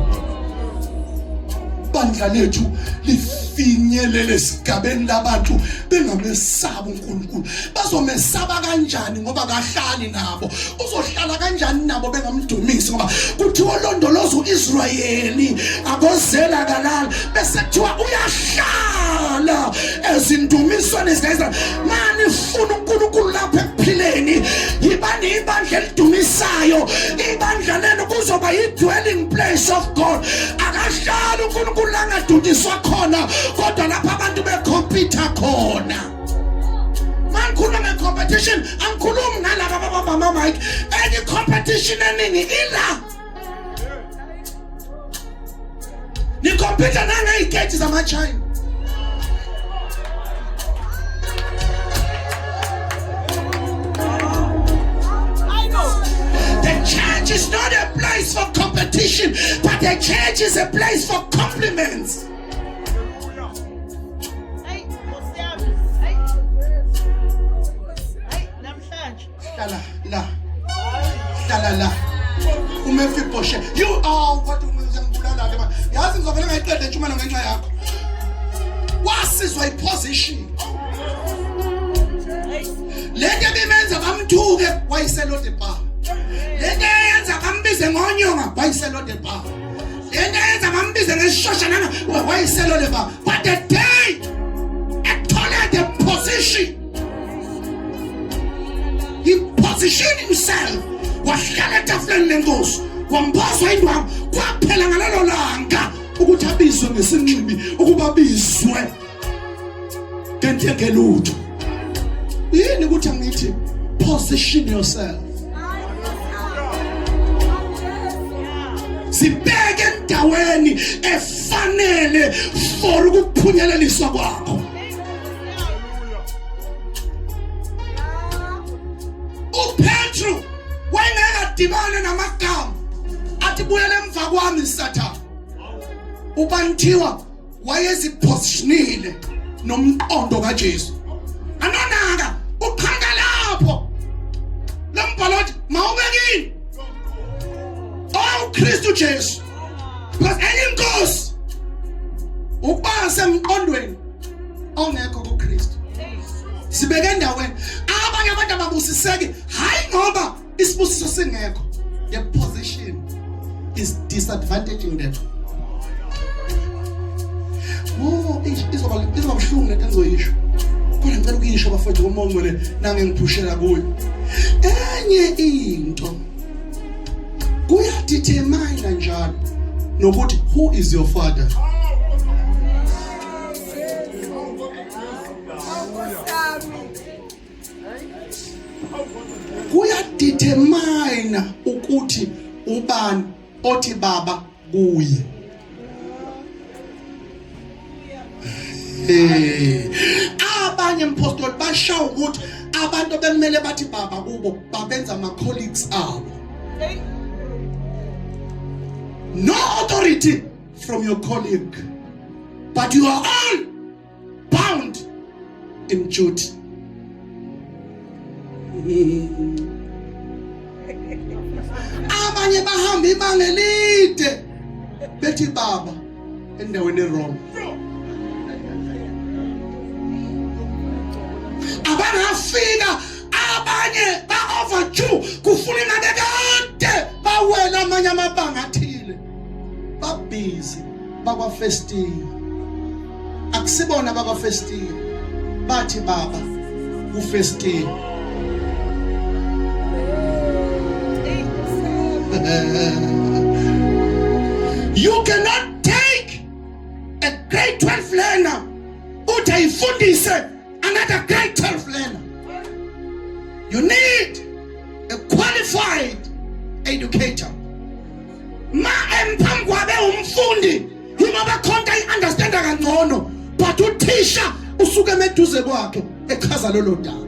Bandla lethu lifinyelele esigabeni labantu bengamesaba uNkulunkulu. Bazomesaba kanjani ngoba kahlali nabo? Uzohlala kanjani nabo bengamdumisi ngoba kuthiwa olondoloza uIsrayeli akozela kalala, bese kuthiwa uyahlala ezindumisweni zikaIsrael. Mani funa uNkulunkulu lapha ekuphileni, yibani ibandla elidumisayo. Ibandla lelo kuzoba yi-dwelling place of God. Akahlali uNkulunkulu angadunyiswa khona, kodwa lapha abantu becompete khona. Mangikhuluma nge-competition, angikhulumi nalaba ababamba ama-mic. Any competition eningi ila nikhompyutha nangey'kethi zama-China. Church is not a place for competition, but the church is a place for compliments. La. Umefiposhe. You are what ngibulala ke manje. Yazi ngizovela ngayiqeda entshumana ngenxa yakho. Wasizwa iposition. Lento ebimenza bamthuke wayiselode bar. Lento eyenza bambize ngonyonga wayiselode bar. Lento eyenza bambize ngesishosha nana wayiselode bar. But the day athole the position, he positioned himself. Wahlala etafuleni lenkosi, wambazwa indwangu, kwaphela ngalelo langa ukuthi abizwe ngesinxibi, ukuba bizwe ngentengelutho. Yini ukuthi angithi position yourself. Sibeke endaweni efanele for ukuphunyeleliswa kwakho. uPetru wayengakadibana namagama athi buyele emva kwami Sathane. Ubanthiwa wayezipositionile nomqondo kaJesu. Anonaka uqhanga lapho. Lombhalo mawubekini. Oh Kristu Jesu. Because eyinkosi ukuba semqondweni ongekho kuKristu. Sibeke endaweni abanye abantu ababusiseki hayi ngoba isibusiso singekho. The position is disadvantaging them. Oh, izoba buhlungu lento engizoyisho. Kodwa ngicela ukuyisho bafowethu ngomoya ngcwele nange ngiphushela kuyo. Enye into kuyadetermine njalo nokuthi who is your father. Kuyadetermine ukuthi ubani othi baba kuye. Abanye impostoli bashaw ukuthi abantu bemele bathi baba kubo babenza ama colleagues abo. No authority from your colleague, but you are all bound in duty. Abanye bahamba ibanga elide bethi baba endaweni eWrong. Abangafika abanye ba-overdue kufuna ngabe kade bawela amanye amabanga athile. Babhizi bakwaFestia. Akusibona bakwaFestia. Bathi baba kuFestia. You cannot take a grade 12 learner utayifundise another grade 12 learner. You need a qualified educator. Ma empangwabe umfundi ngoba khonta iunderstanda kangcono, but uthisha usuke emeduze kwakhe echaza lolo daba.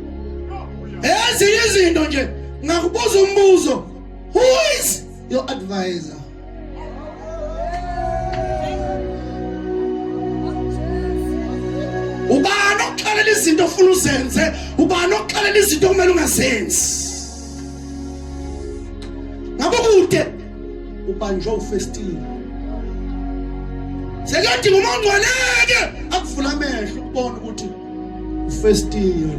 Ezinye izinto nje ngakubuza umbuzo, who is your advisor? Ubani okuxelela izinto ofuna uzenze, ubani okuxelela izinto kumele ungazenzi. Ngabe kude ubanjwe uFestia. Sekuyadinga umuntu ongcweleke akuvula amehlo ukubona ukuthi uFestia.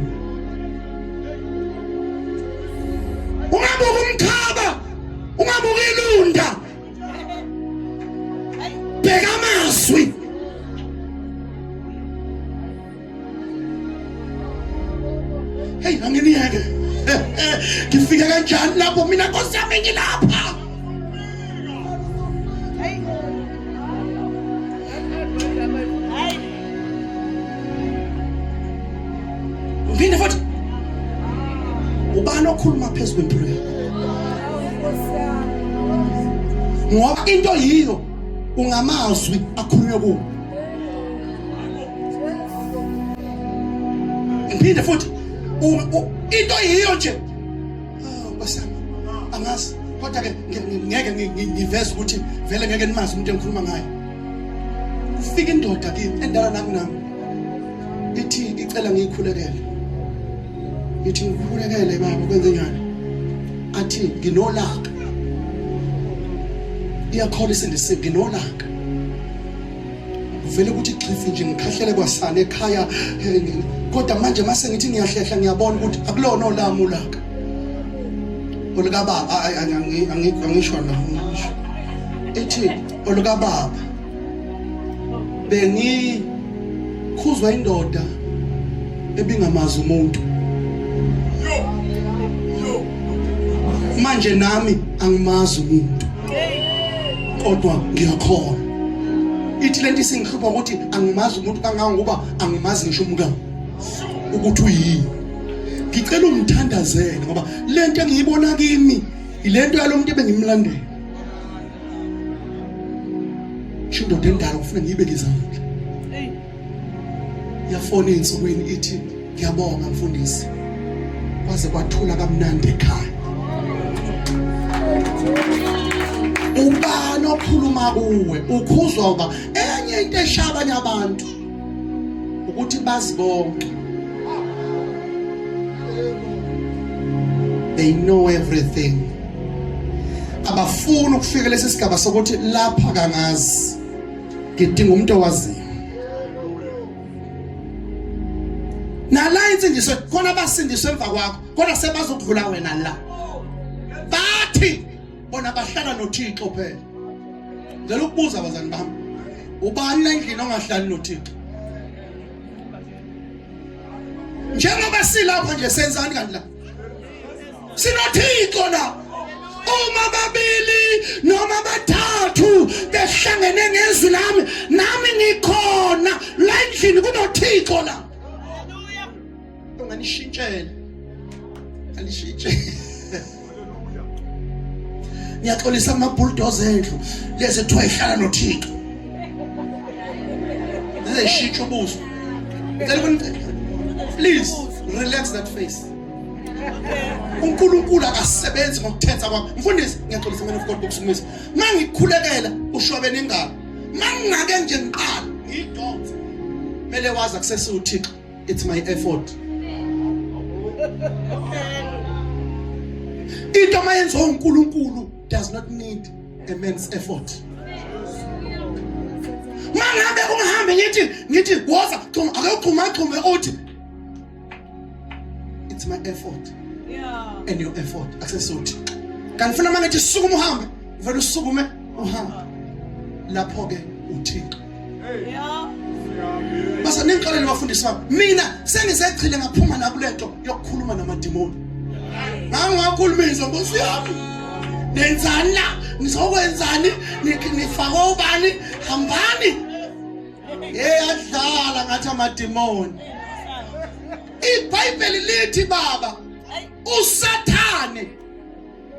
Ungabuka umkhaba, ungabuka ilunda. Bheka amazwi. Hey, anginiyeke. Ngifika kanjani lapho mina Nkosi yami ngilapha. Ngine futhi. Ubani okhuluma phezulu kwempilo yakho? Ngoba into yiyo ungamazwi akhulunywe kuwo. Ngine futhi into yiyo nje. Nkosi yami angazi kodwa ke ngeke ngiveze ukuthi vele ngeke nimazi umuntu engikhuluma ngaye. Ufika indoda kimi endala nami ithi icela ngiyikhulekele. Ithi ngikhulekele baba kwenze njani? Athi nginolaka. Iyakholisa ndisiphi nginolaka. Vele ukuthi xifi nje ngikhahlele kwasana ekhaya kodwa manje mase ngithi ngiyahlehla ngiyabona ukuthi akulona olami ulaka. Oluka baba angisho la. Ethi oluka baba bengikhuzwa indoda ebingamazi umuntu. Manje nami angimazi umuntu. Kodwa ngiyakhona. Ithi lento isingihlupha ukuthi angimazi umuntu kangangokuba angimazi ngisho umkami ukuthi uyini. ngicela ungithandazele ngoba lento engiyibona kimi ilento yalomuntu ebengimlandela. Indoda endala ufuna ngiyibeke izandla. Yafona insukwini ithi ngiyabonga mfundisi. Kwaze kwathula kamnandi ekhaya. Ubani okhuluma kuwe ukhuzwa uba enye into eshabanya abantu ukuthi bazibonke. They know everything. Abafuna ukufika lesi sigaba sokuthi lapha kangazi ngidinga umuntu owaziyo. Nala insindiswe khona abasindiswe emva kwakho kodwa sebazokudlula wena la. Bathi bona bahlala noThixo phela. Ngicela ukubuza abazali bami. Ubani endlini ongahlali noThixo? Njengoba silapha nje senzani kanti la? SinoThixo la. Uma babili noma bathathu behlangene ngezwi lami nami ngikhona la endlini kunoThixo la. Haleluya. Unganishintshela. Alishintshele. Ngiyaxolisa ama bulldozer endlu lezi ethiwa ihlala noThixo. Lezishintsha ubuso. Please relax that face. uNkulunkulu akasebenzi ngokuthetha kwakho. Mfundisi ngiyaxolisa mina of God bokusumisa. Mangikhulekela ushwabene ingalo. Mangingake nje ngiqala ngidonsa. Mele wazi akusese uThixo. It's my effort. Into mayenziwa uNkulunkulu does not need a man's effort. Mangabe ungahambe ngithi woza ake uchume uthi it's my effort. Yeah. And your effort. Access uthi. Kanifuna mangathi sukuma uhambe, vele usukume uhambe. Lapho ke uThixo. Yeah. Basa ningiqalele bafundisi bami. Mina sengisechile ngaphuma nakulento yokukhuluma namadimoni. Ngangakhulumisa Nkosi yami. Nenzani la? Nizokwenzani? Nifaka ubani? Hambani. Yeyadlala ngathi amadimoni. iBhayibheli lithi baba uSathane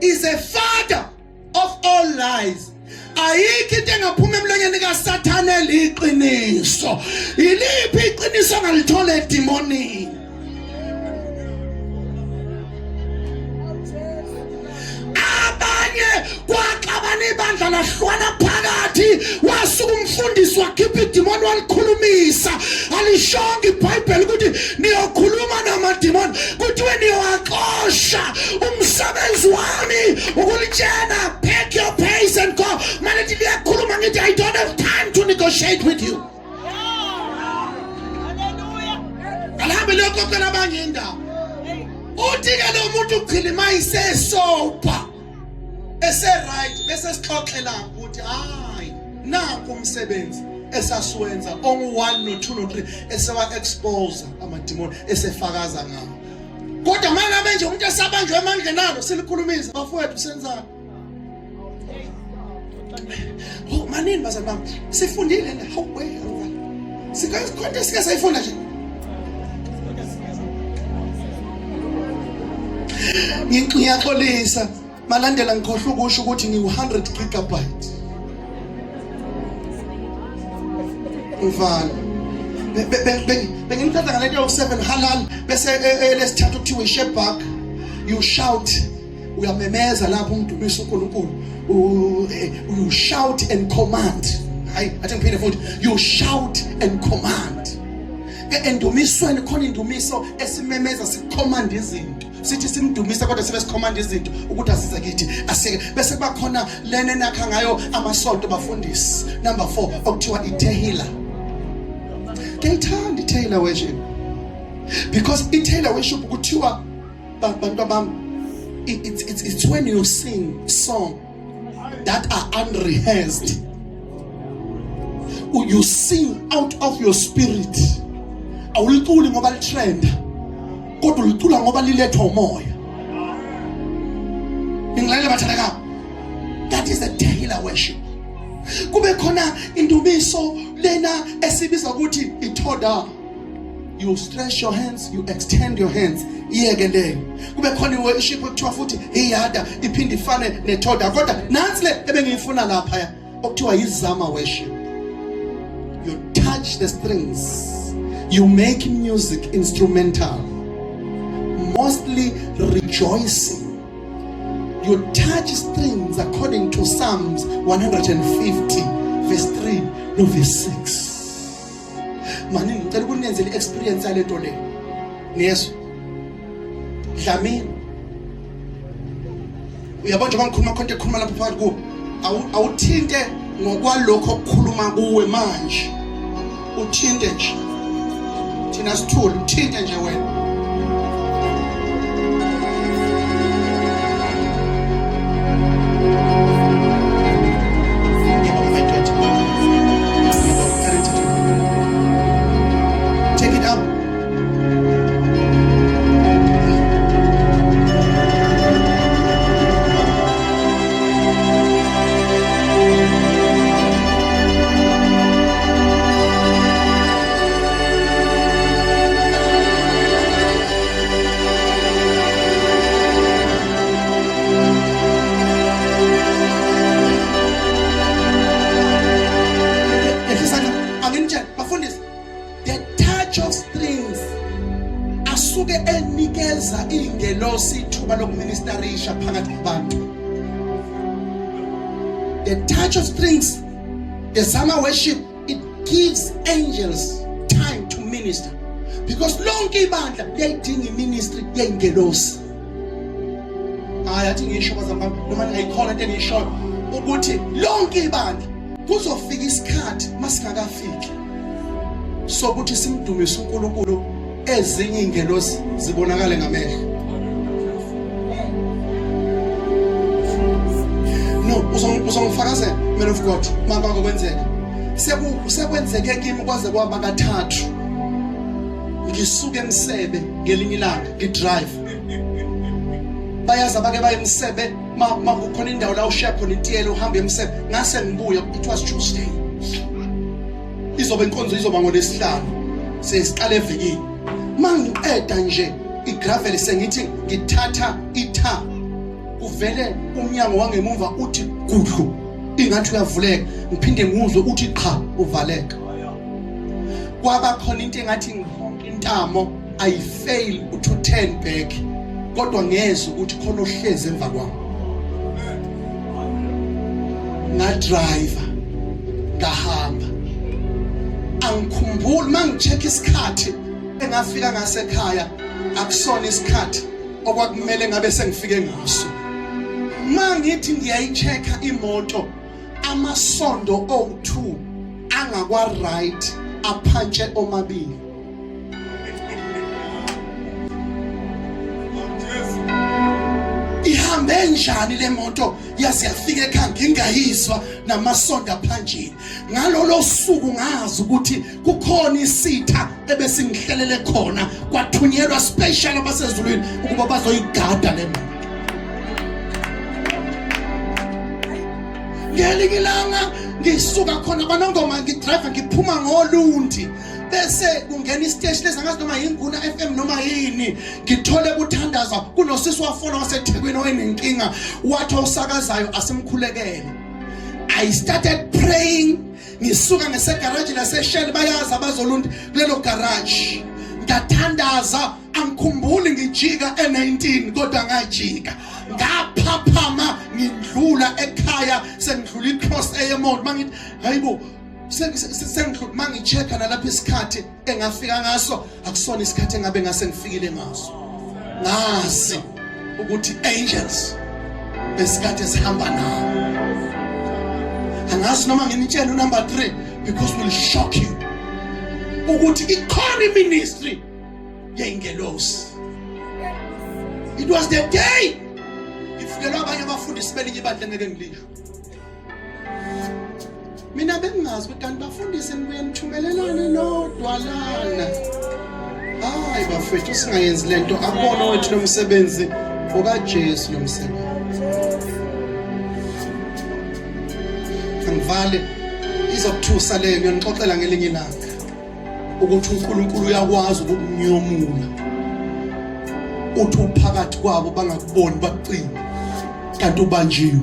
is a father of all lies. Ayikho into engaphuma emlonyeni kaSathane liqiniso. Iliphi iqiniso ngalithola edimonini? Kwaxabana ibandla lahlwana phakathi wasuka umfundisi wakhipha idimoni walikhulumisa. Alishonga iBhayibheli ukuthi niyokhuluma namadimoni kuthiwe niyowaxosha. Umsebenzi wami ukulitshena pack your pace and go. Manje liyakhuluma ngithi I don't have time to negotiate with you. Hallelujah. Alabe lokho abanye indawo. Uthi ke lo muntu ukhilima isesopa. Ese right bese sixoxela ukuthi hayi naku umsebenzi esasiwenza on 1 no 2 no 3 esewa expose amadimoni esefakaza ngawo. Kodwa mangabe nje umuntu esabanjwe emandleni nalo silikhulumisa bafowethu senzani? Oh manini bazali bami sifundile nje how way sikhonde sike sayifunda nje. Ngiyaxolisa malandela ngikhohlwa ukusho ukuthi ngiwu100 gigabyte. Mfana bengimthatha ngalento yo7 halal bese lesithathu kuthiwa ishebak. You shout, uyamemeza lapho umdumisa uNkulunkulu. You shout and command. Hayi athi ngiphinde futhi you shout and command. Ke endumisweni khona indumiso esimemeza sicommand izinto. Sithi simdumisa kodwa sibe sicommand izinto ukuthi asize kithi asike bese kuba khona lena nakha ngayo amasonto bafundisi. Number 4 okuthiwa iTehillah. Ngiyithanda iTehillah worship because iTehillah worship kuthiwa bantu bami it's when you sing song that are unrehearsed. You sing out of your spirit. Awuliculi ngoba litrend kodwa ulicula ngoba lilethwa umoya. Ngilalela bathandeka. That is the Tehillah worship. Kube khona indumiso lena esibiza ukuthi ithoda. you stretch your hands, you extend your hands. Iyeke leyo. Kube khona iworship ekuthiwa futhi iyada iphinde ifane nethoda. Kodwa nansi le ebengiyifuna lapha ya okuthiwa yizama worship. You touch the strings. You make music instrumental. Mostly rejoicing. You touch strings according to Psalms 150 verse 3 no verse 6. Mani ngicela ukunenzela experience yale nto le. Yesu. Dlamini. Uyabona nje bangikhuluma konke ekhuluma lapha phakathi ku. Awuthinte ngokwalokho okukhuluma kuwe manje. Uthinte nje. Thina sithule uthinte nje wena. The touch of strings, the summer worship, it gives angels time to minister. Because lonke ibandla liyayidinga ministry yengelosi. Ayathi ngisho bazama noma ngiyikhola into engiyishoyo ukuthi lonke ibandla kuzofika isikhathi masingakafiki sokuthi simdumise uNkulunkulu ezinye ingelosi zibonakale ngamehlo. Uzongifakazela man of God mama kwenzeka sekwenzeke kimi kwaze kwaba kathathu ngisuke emsebe ngelinye ilanga ngidrive bayaza bake baye emsebe kukhona indawo la ushaya khona intiyela uhamba emsebe ngase ngibuya it was Tuesday izobe inkonzo izoba ngolesihlanu sesiqale evikini mangiqeda nje igravel sengithi ngithatha itha uvele umnyango wangemuva uthi gudlu ingathi uyavuleka ngiphinde ngizwe uthi qha uvaleka kwaba khona into engathi ngihonke intamo I fail to turn back kodwa ngezwe ukuthi khona ohleze emva kwami na driver ngahamba angikhumbuli mangicheck isikhathi engafika ngasekhaya akusona isikhathi okwakumele ngabe sengifike ngaso mangithi ngiyayichecka imoto amasondo o2 angakwa right aphantshe omabili ihambe njani le moto yaze yafika ekhaya ngingayizwa namasondo aphanjini ngalolo suku ngazi ukuthi kukhona isitha ebesingihlelele khona kwathunyelwa special abasezulwini ukuba bazoyigada le moto ngelikilanga ngisuka khona kwanongoma ngidrive ngiphuma ngolundi bese kungena isiteshi lesangazi noma yinguna FM noma yini ngithole ukuthandaza kunosisi wafona waseThekwini oyenenkinga wathi osakazayo asimkhulekele I started praying ngisuka ngesegarage laseShell bayaza bazolundi kulelo garage ngathandaza angikhumbuli ngijika e19 kodwa ngajika ngaphaphama ngidlula ekhaya sengidlula icross eyemount mangithi hayibo sengidlula mangichecka nalapha isikhathi engafika ngaso akusona isikhathi engabe ngase ngifikile ngaso ngazi ukuthi angels besikhathi sihamba nawo angazi noma nginitshela number 3 because will shock you ukuthi ikhona ministry yengelosi it was the day ifikelwa abanye abafundisi belinye ibandla ngeke ngilisho mina bengingazi ukuthi kanti bafundise nibuye nithumelelane nodwalana hayi bafethu singayenzi lento akubona wethu nomsebenzi okaJesu nomsebenzi angivale izokuthusa leyo ngiyonixoxela ngelinye ilanga ukuthi uNkulunkulu uyakwazi ukukunyomula uthi uphakathi kwabo bangakuboni baqine kanti ubanjiwe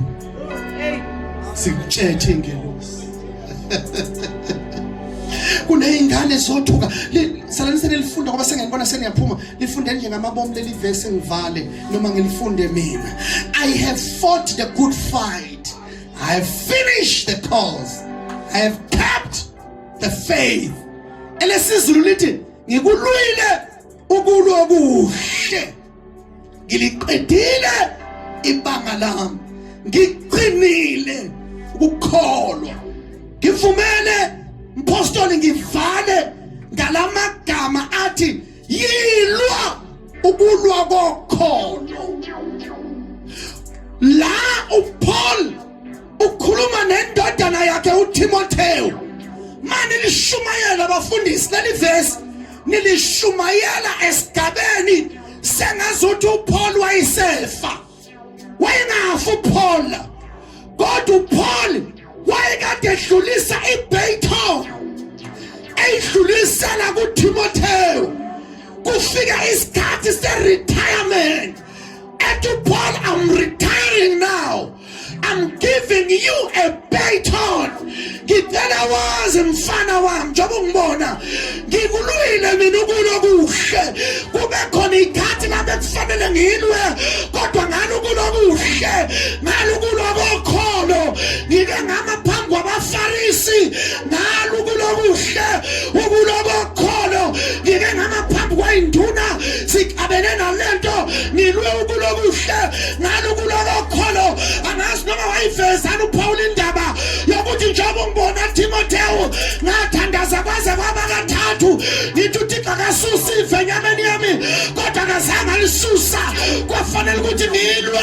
sikuthethe ngelosi kuneyingane zothuka salanisene lifunda ngoba sengiyibona sengiyaphuma lifunde nje ngamabomu leli verse ngivale noma ngilifunde mina. I have fought the good fight, I have finished the cause, I have kept the faith. Elesizulu lithi ngikulwile ukulwa okuhle, ngiliqedile ibanga lami, ngiqinile ukukholwa, ngivumele mpostoli ngivale ngalamagama athi yilwa ukulwa kokholo. La uPaul ukhuluma nendodana yakhe uTimotheo manje lishumayela abafundisi leli verse nilishumayela esigabeni sengazuthi uPaul wayisefa wayengafa uPaul kodwa uPaul wayekade edlulisa iBayton edlulisela kuTimotheo kufika isikhathi se-retirement ethi Paul, I'm retiring now, I'm giving you a baton. Ngicela wazi mfana wami njengoba ungibona ngikulwile mina ukulwa kuhle kube khona ikhathi ngabe kufanele ngilwe kodwa ngalo ukulwa kuhle ngalo ukulwa kokholo ngike ngama phambi kwabafarisi ngalo ukulwa kuhle ukulwa kokholo ngike ngama phambi kwayinduna sikabene nalento ngilwe ukulwa kuhle ngalo ukulwa kokholo. Angazi noma wayiveza uPaul indaba yokuthi njengoba ngibona Timotheo ngathandaza kwaze kwaba kathathu ngithi uThixo akasusa ive enyameni yami kodwa akazange alisusa kwafanele ukuthi ngilwe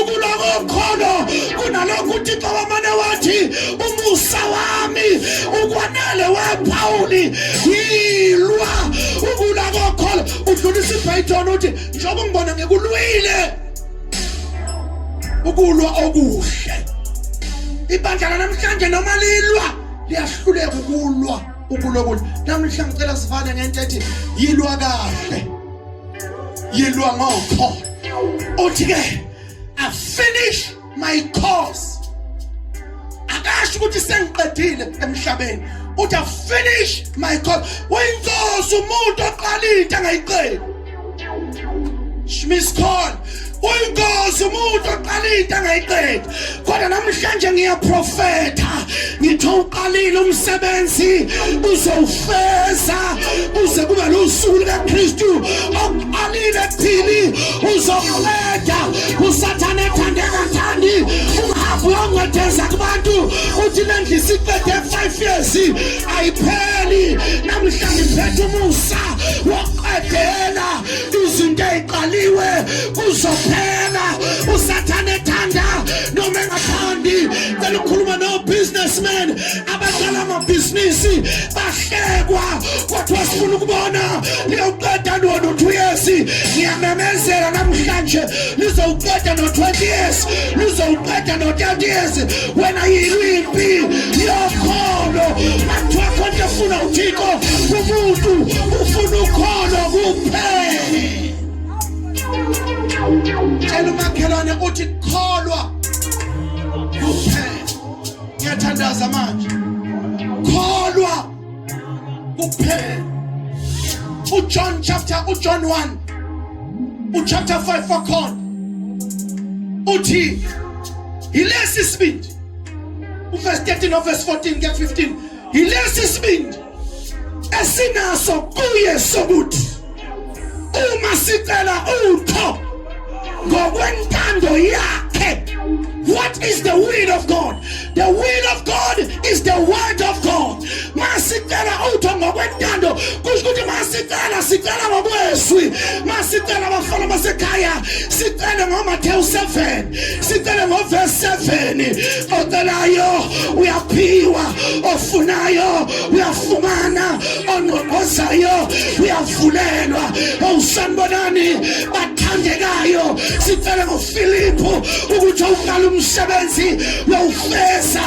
ukulwa kokholo kunalokhu uThixo wamane wathi umusa wami ukwanele wePauli yilwa ukulwa kokholo. Udlulisa iBayton uthi njengoba ngibona ngikulwile ukulwa okuhle. Ibandla namhlanje noma lilwa liyahluleka ukulwa okuhle. Namhlanje ngicela sivale ngento ethi yilwa kahle, yilwa ngokho. Uthi ke I finish my course. Akasho ukuthi sengiqedile emhlabeni. Uthi I finish my course. Uyinkosi umuntu oqala into angayiqedi. Schmiss call. Uyinkosi umuntu oqala into angayiqedi kodwa namhlanje ngiyaprofetha ngithi uqalile umsebenzi uzowufeza uze kube lusuku likaKristu oqalile phili uzoqeda usathane ethandeka thandi umhambo ongetheza kubantu uthi lendlisi iqede 5 years ayipheli namhlanje phethe umusa waqedela izinto eziqaliwe kuzophela usathane ethanda noma engathandi. Ngicela ukukhuluma no businessman abaqala amabhizinisi bahlekwa kodwa sifuna ukubona liyoqeda no 2 years. Ngiyamemezela namhlanje lizowuqeda no 20 years, lizowuqeda no 30 years. Wena yilwimpi yokholo mathiwa konke ufuna uThixo umuntu ufuna ukholo kuphela. Tshela umakhelwane uthi kholwa kuphela. Ngiyathandaza manje kholwa kuphela. uJohn 1 chapter 5 wakhona uthi yilesi sibindi verse 13 no verse 14 get 15 yilesi sibindi esinaso kuye sokuthi uma sicela utho ngokwentando yakhe. What is the will of God? The will of God is the word of God. Masicela utho ngokwentando kusho ukuthi masicela ngokweswi, masicela abafana basekhaya sicela ngoMathewu 7, sicela ngoverse 7. Ocelayo uyaphiwa, ofunayo uyafumana, onqoqozayo uyavulelwa. Awusanibonani bathandekayo sicela ngoFilipu ukuthi uqala umsebenzi uyawufeza.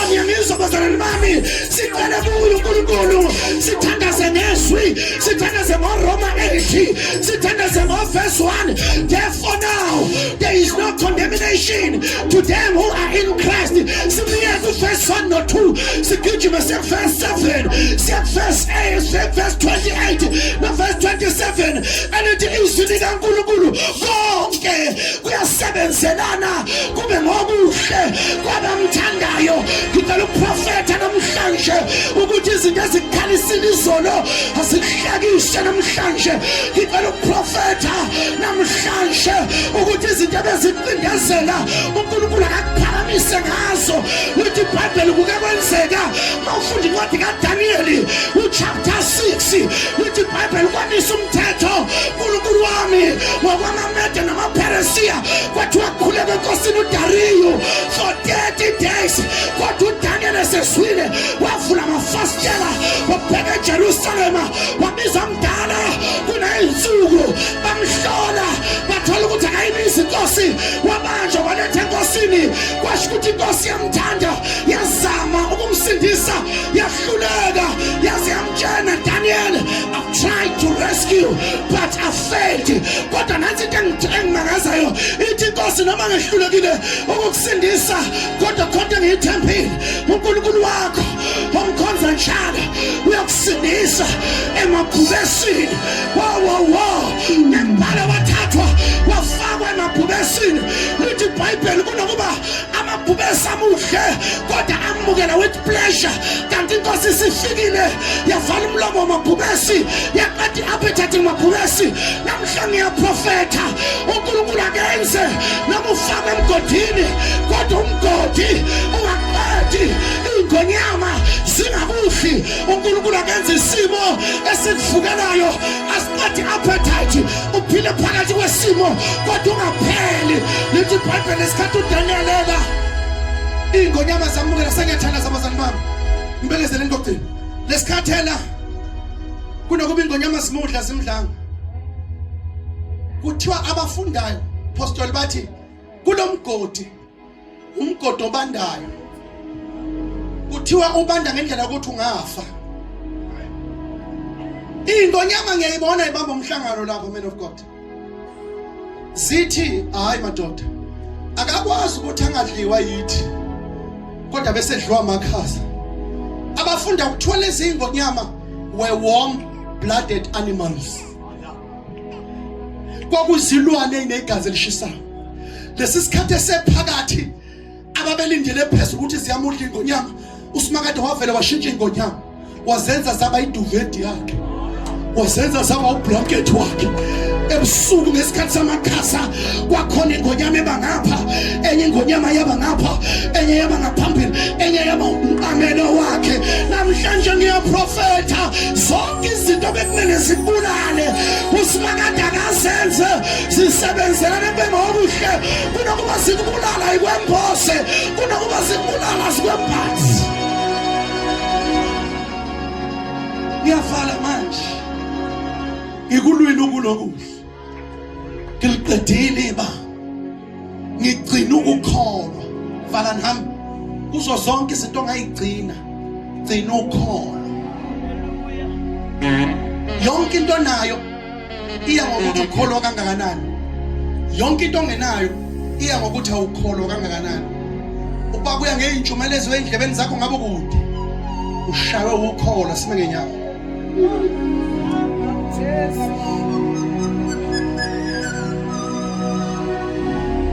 Ngiyangizwa bazalwane bami sicela kuyo uNkulunkulu sithandaze 20 sithandaza verse 1. Therefore now there is no condemnation to them who are in Christ. Sibuye ku verse 1 no 2 sigijima verse 7 verse 8 verse 28 no verse 27 elithi izwi likaNkulunkulu konke kuyasebenzelana kube ngokuhle kwabamthandayo. Ngicela uprofeta namhlanje ukuthi izinto ezikhalisile izolo asihlekishe namhlanje. Ngicela uprofeta namhlanje ukuthi izinto ebeziqindezela uNkulunkulu akaphakamise ngazo. Lithi iBhayibheli kukakwenzeka mawufunda incwadi kaDaniel chapter 6 lithi iBhayibheli kwanisa umthetho uNkulunkulu wami wakwamaMede namaPeresiya kwathiwa khuleka enkosini uDariyo for 30 days. Kodwa uDaniel eseswile wavula amafastela wabheka eJerusalema wabiza mdala kuney'nsuku bamhlola bathola ukuthi akayimisi inkosi wabanjwa waletha enkosini kwasho ukuthi inkosi yamthanda yazama ukumsindisa yahluleka yaze yamtshena Daniel, I've tried to rescue but I failed. Kodwa nansi into engimangazayo ithi inkosi noma ngehlulekile ukukusindisa kodwa khona ngiyithembile uNkulunkulu wakho omkhonza njalo uyakusindisa emabhubesini. Wow nembala wathathwa wafakwa emabhubesini. Lithi iBhayibheli kunokuba amabhubesi amuhle kodwa amukela with pleasure. Kanti inkosi isifikile yavala umlomo wamabhubesi yaqeda i-appetite mabhubesi. Namhlanje ngiyaprofetha uNkulunkulu akenze noma ufake emgodini kodwa umgodi ungaqedi ingonyama zingakuhli. uNkulunkulu akenze isimo esikuvukelayo asiqedi appetite uphile phakathi kwesimo kodwa ungapheli. Lithi iBhayibheli isikhathi uDaniel ela ingonyama zamukela. Sengiyathanda zabazali bami ngibelezele ngokugcina lesikhathela kunokuba ingonyama zimudla zimdlanga. Kuthiwa abafundayo apostoli bathi kulomgodi umgodi obandayo kuthiwa ubanda ngendlela ukuthi ungafa. Ingonyama ngiyayibona ibamba umhlangano lapha man of God zithi hayi madoda akakwazi ukuthi angadliwa yithi kodwa bese dliwa amakhaza. Abafunda ukuthiwa lezi ingonyama were warm blooded animals. Kwakuzilwane ezinegazi elishisayo. Lesi sikhathi esephakathi ababelindele phezulu ukuthi ziyamudla ingonyama. uSimakade wavela washintsha ingonyama wazenza zaba iduvedi yakhe wazenza zaba ublanket wakhe. Ebusuku ngesikhathi samakhasa kwakhona ingonyama ebangapha enye ingonyama yaba ngapha enye yaba ngaphambili enye yaba umqamelo wakhe. Namhlanje ngiyaprofetha zonke izinto bekumele zibulale uSimakade akazenze zisebenzelane bengobuhle kunokuba zikubulala ikwembose kunokuba zikubulala zikwembazi. Ngiyavala manje ngikulwini ukunokuhle ngiliqedile ba ngigcina ukukholwa. Vala nami kuzo zonke izinto ongayigcina gcina ukukholwa. Yonke into nayo iya ngokuthi ukholwa kangakanani. Yonke into ongenayo iya ngokuthi awukholwa kangakanani. Uba kuya ngeintshumelezi wendlebeni zakho ngabe kude ushawe ukukholwa sime ngenyawo.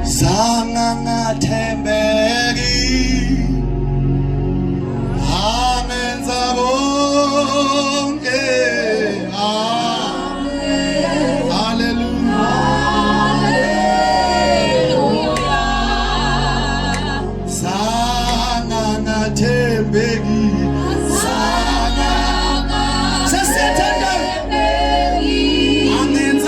Zanga ngathembeki amenza bonke. Amen. Hallelujah. Zanga ngathembeki Amen.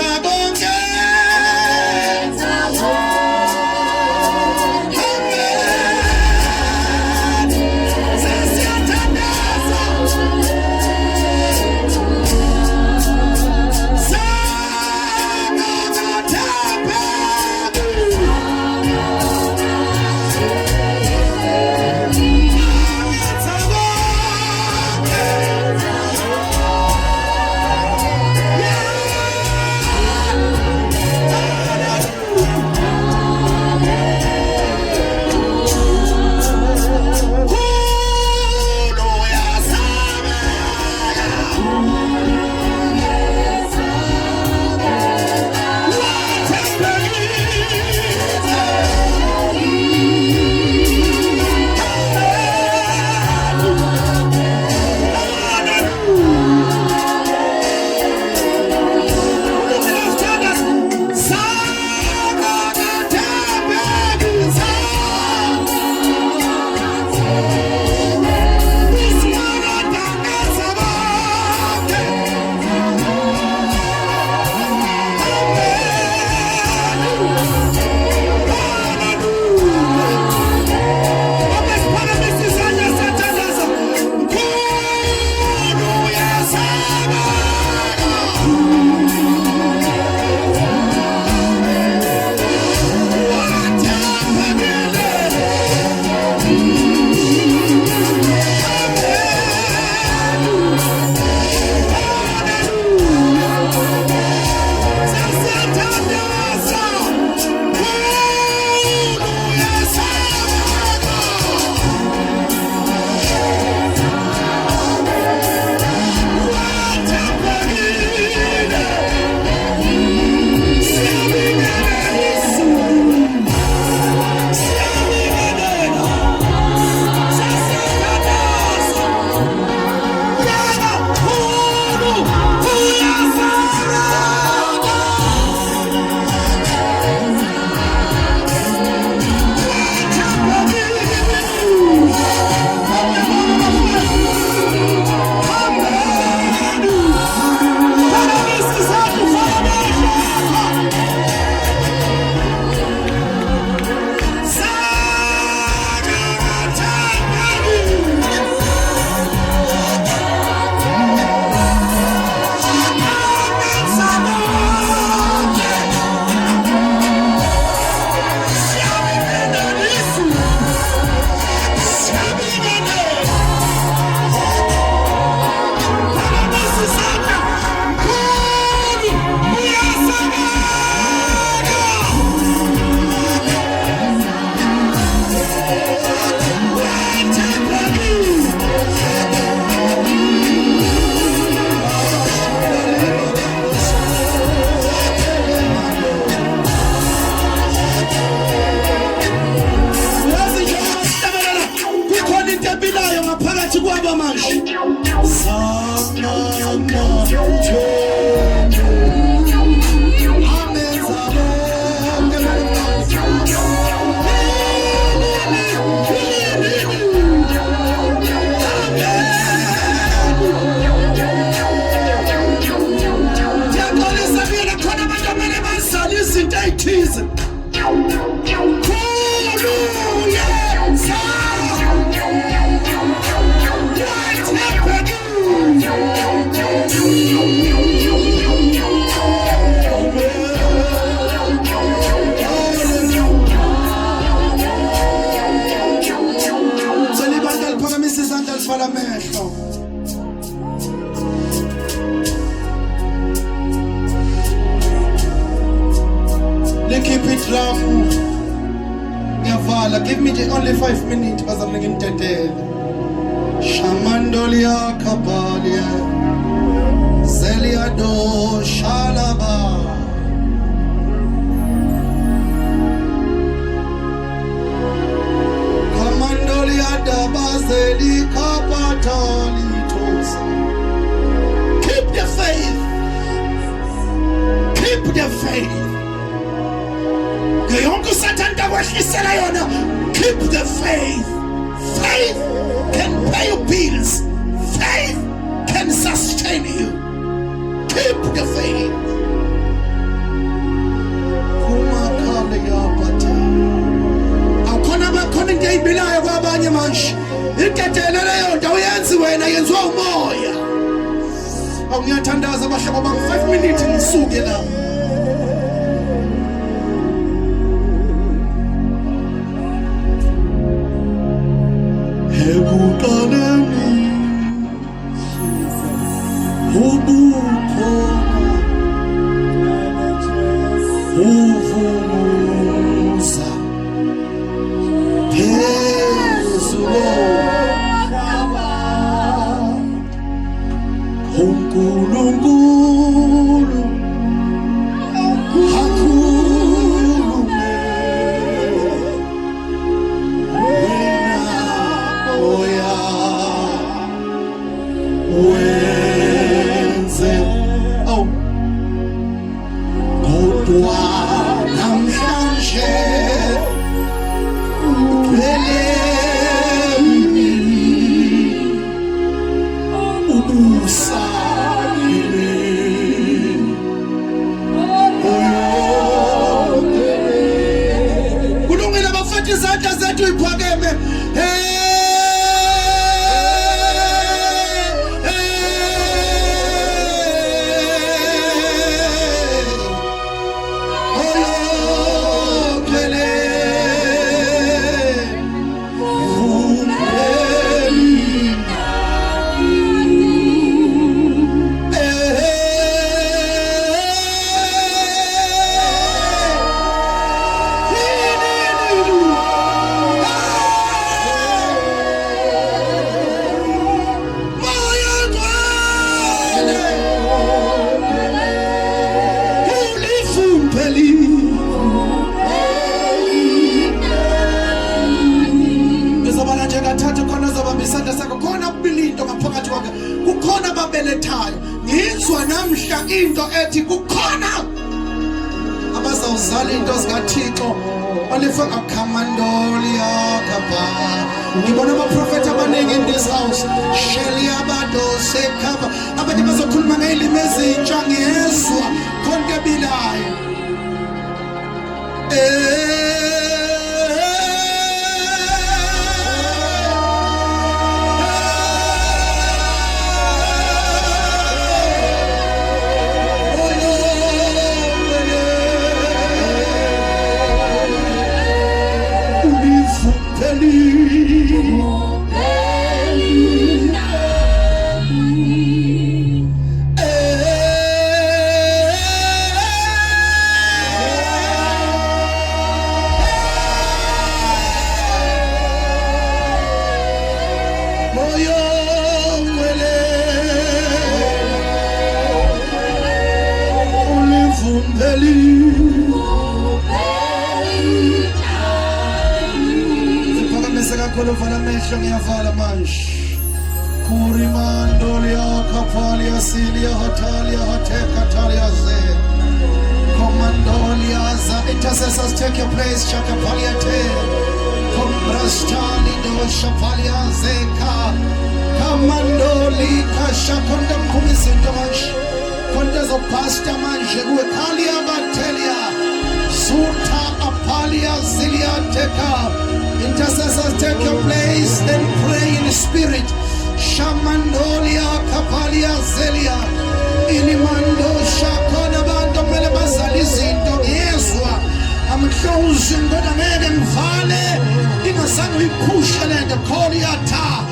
Keep it long. Give me the only 5 minutes because I'm making detail. Shamandolia Kapalia Zeliado Shalaba Kamandolia Dabazeli Kapatali Tosa. Keep the faith. Keep the faith. Keep the faith. Faith can pay your bills. Faith can sustain you. Keep the faith. Akona bakona ngeyibilayo kwabanye manje. Iketele leyo ndawo yenziwe wena yenziwa umoya. Awungiyathandaza abahlobo bami 5 minutes ngisuke la. Ekuqaleni ubukhona uvumuza phezulu uNkulunkulu akhulume wenze kodwa namhlanje uphelele ubusakile kulungile bafati izandla zethu iphakeme. Kukhona babelethayo ngizwa namhla into ethi kukhona abazawuzala into zikaThixo olifaka Kamandolia Kapa. Ngibona abaprofeti abaningi in this house. Shelia Badose Kapa. Abanye bazokhuluma ngelimi ezintsha ngiyezwa konke bilayo. Ngiyafala manje Kurimandolia kapalia silia hatalia hateka ze. Commandolia za intercessors take your place. Shakapalia te. Kombrastali do shapalia zeka. Kamandoli kashakonda kumisinda mansh. Kondezo pasta manje uwe kalia batelia. Suta apalia zilia teka. Intercessors take your place. Then pray in the spirit. Shamandolia kapalia zelia. Inimando shakona bando mele bazalizi ndo Yeswa. I'm closing but I'm in vale. Imasangu ipusha lende kolia ta.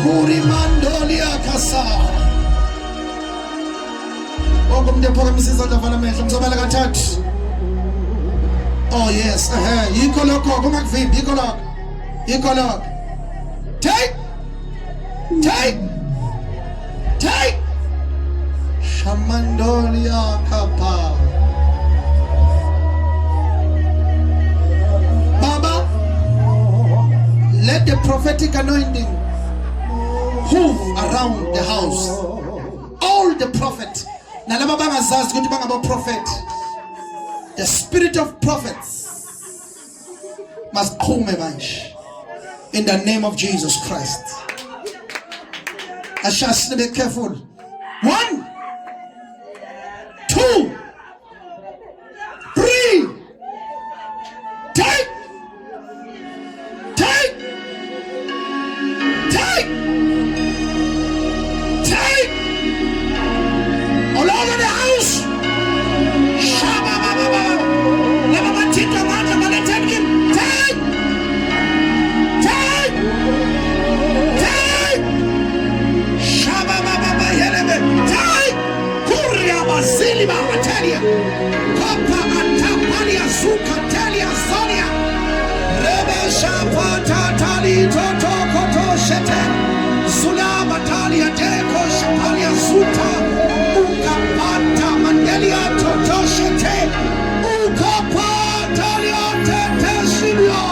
Kurimandolia kasa. Wongo mdepoka misiza utavala mesha. Mzobala katatu. Oh yes. Yiko loko. Kumak vip. Yiko loko. Yiko loko. Take. Shamandolia kapa. Baba, let the prophetic anointing move around the house. All the prophet. Prophet. The spirit of prophets must come in the name of Jesus Christ. I shall be careful. 1, 2, 3. Take. All over the house. Italia, Papa Antapalia, Zucatelia, Sonia, Rebesha Patatali, Toto, Koto, Shete, Sula, Batalia, Deco, Shapalia, Suta, Uka Pata, Mandelia, Toto, Shete, Uka Patalia, Tete, Silio,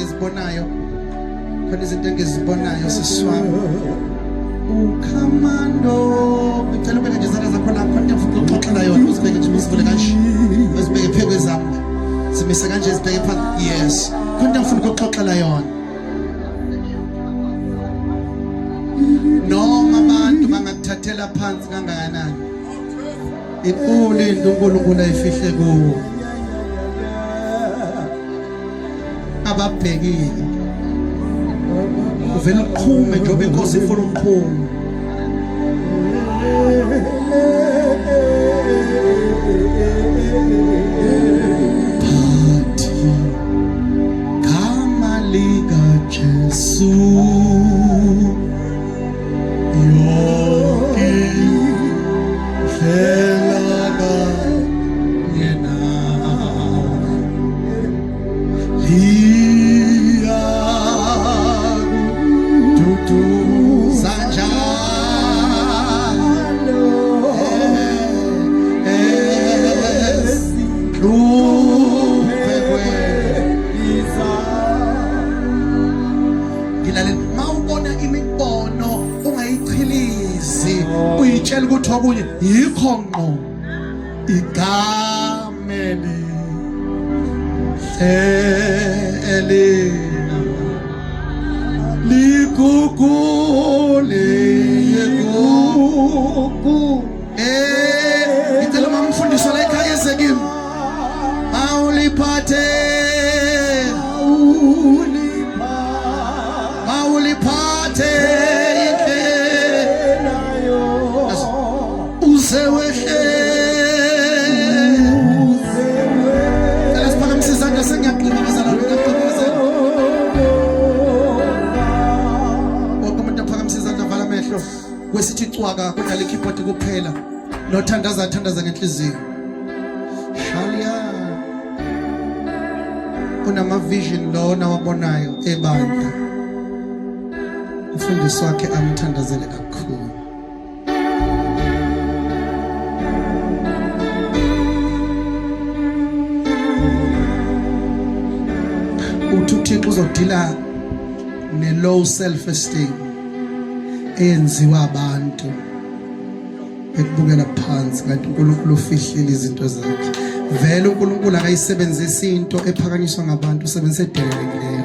engizibonayo. Khona izinto engizibonayo sisiwami. Ukamando. Ngicela ubeke nje izandla zakho lapho into futhi uxoxela yona uzibeke nje uzivule kanje. Uzibeke phezu kwezami. Simise kanje izibeke phansi. Yes. Khona into futhi ukuxoxela yona. Noma abantu bangakuthathela phansi kangakanani. Inkulu into uNkulunkulu ayifihle kuwo. Ababhekile. Uvela uqhume njengoba inkosi ifuna ukuqhuma. Phathi kama lika Jesu. Uyitshela ukuthi okunye yikho ngqo igameli elina ligugule yegugu ngicela mamfundiswa la ekhaya ezekimi mawuliphathe kwesithi cwaka kodwa lekhiphoti kuphela nothandaza athandaza ngenhliziyo shalia unama vision lona wabonayo ebandla umfundisi wakhe amthandazele kakhulu uThixo uzodila ne low self esteem enziwa abantu ekubukela phansi kanti uNkulunkulu ufihlile izinto zakhe vele uNkulunkulu akayisebenzisa into ephakanyiswa ngabantu usebenzise delelekileyo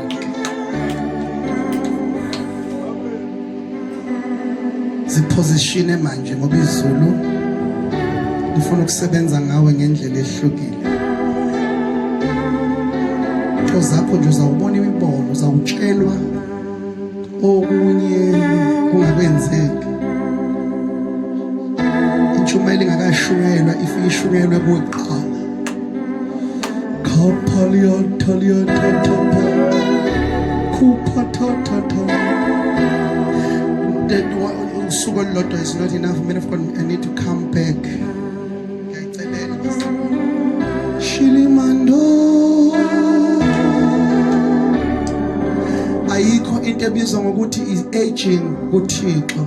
zipositione manje ngoba izulu lifuna ukusebenza ngawe ngendlela ehlukile zakho nje uzawubona imibono uzawutshelwa okunye kungakwenzeki intshumayelo ingakashungelwa ifike ishungelwe kuqala kaphalia talia tata kupatata that usuku olulodwa is not enough men of God I need to come back ngiyacelela shilimando ayikho into ebizwa ngokuthi is aging kuThixo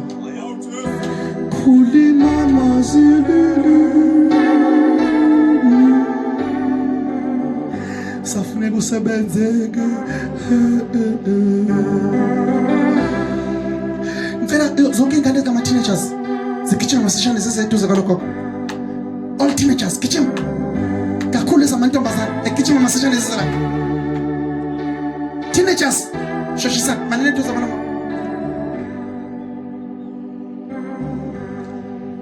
khulima mazilulu safuneka usebenzeke mfela zonke ingane zama teenagers zigijima masishane seseduze kwalokho all teenagers gijima kakhulu ezamantombazana egijima masishane sesela teenagers shashisa manene duze kwalokho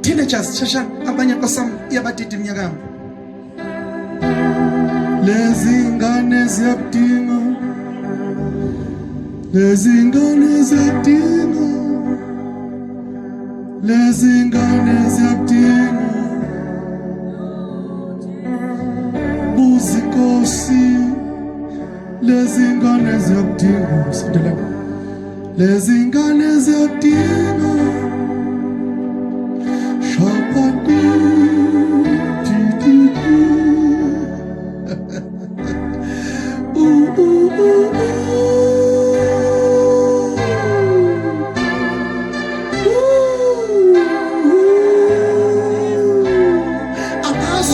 teenagers shasha abanye kwasam iyabadidi iminyaka lezi ngane ziyadinga lezi ngane ziyadinga lezi ngane ziyadinga buzi Nkosi lezi ngane ziyadinga sidela lezi ngane ziyadinga shapati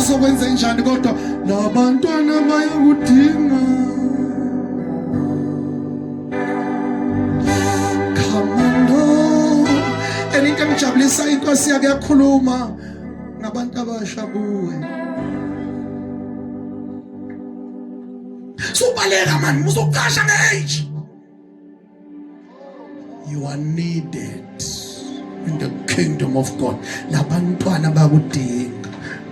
sokwenza njani kodwa labantwana bayakudinga kuyajabulisa inkosi yake yakhuluma ngabantu abasha kuwe. Subaleka man, uzokasha ngeage. You are needed in the kingdom of God. Labantwana bakudinga.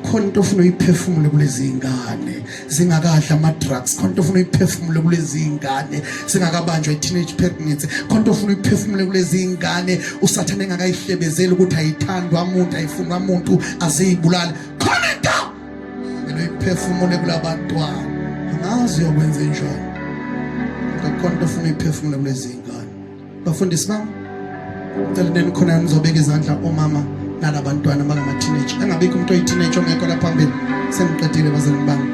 Khonto ufuna uyiphefumule kulezi ingane zingakadla ama drugs. Khonto ufuna uyiphefumule kulezi ingane zingakabanjwa i-teenage pregnancy. Khonto ufuna uyiphefumule kulezi ingane usathane engakayihlebezeli ukuthi ayithandwa umuntu, ayifunwa umuntu, aziyibulala. Khonto ngelo uyiphefumule kulabantwana. Angazi yokwenza njani. Khonto ufuna uyiphefumule kulezi ingane. Bafundisi bami, deleni khona nizobeka izandla omama nalabantwana abangama-teenage. Engabikho umuntu oyi-teenage ongekho la phambili. Sengiqedile bazalwane bami.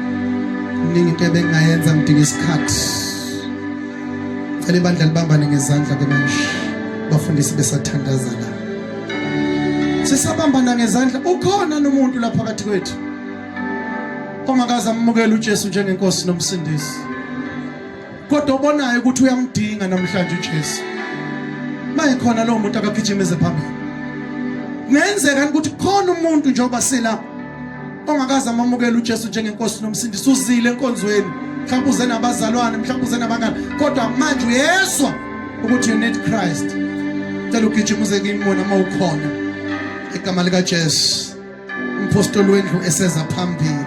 Kuningi into ebengayenza ngidinga isikhathi. Vele ibandla libambane ngezandla ke manje. Bafundisi besathandaza la. Sisabambana ngezandla. Ukhona nomuntu la phakathi kwethu ongakaze amukele uJesu njengenkosi nomsindisi. Kodwa ubonayo ukuthi uyamdinga namhlanje uJesu. Mayikhona lo muntu akagijimeze phambili. Ngenzeka ukuthi khona umuntu njengoba sila ongakaze amamukela uJesu njengenkosi nomsindisi, uzile enkonzweni, mhlawumbe uze nabazalwane, mhlawumbe uze nabangani, kodwa manje uyezwa ukuthi you need Christ. Cela ugijimuze ngimona mawukhona egama lika Jesu. Umpostoli wendlu eseza phambili.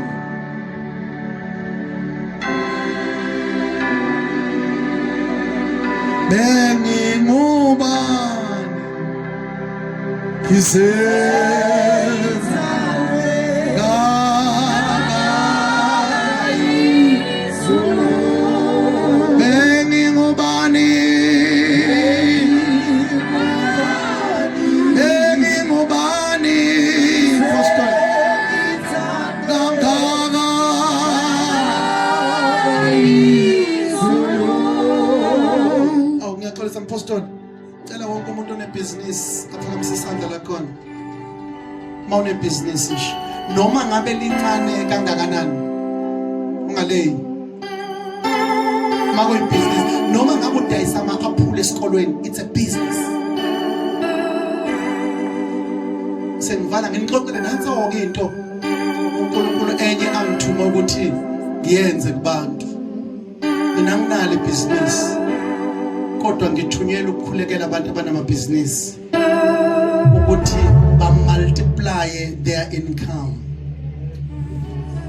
Bengingubani Kizenza Gaizu Bengingubani Pastor ngiyaqolisa mpostoli. Cela wonke umuntu onebusiness aphakamise isandla lakhona. Mawune business nje noma ngabe lincane kangakanani ungaleyi. Makuyi business noma ngabe udayisa ama-aphula esikolweni, it's a business. Sengivala nginixoxele nanso-ke into uNkulunkulu enye angithuma ukuthi ngiyenze kubantu. Mina nginalo ibhizinisi kodwa ngithunyelwe ukukhulekela abantu abanamabhizinisi ukuthi bamultiply their income.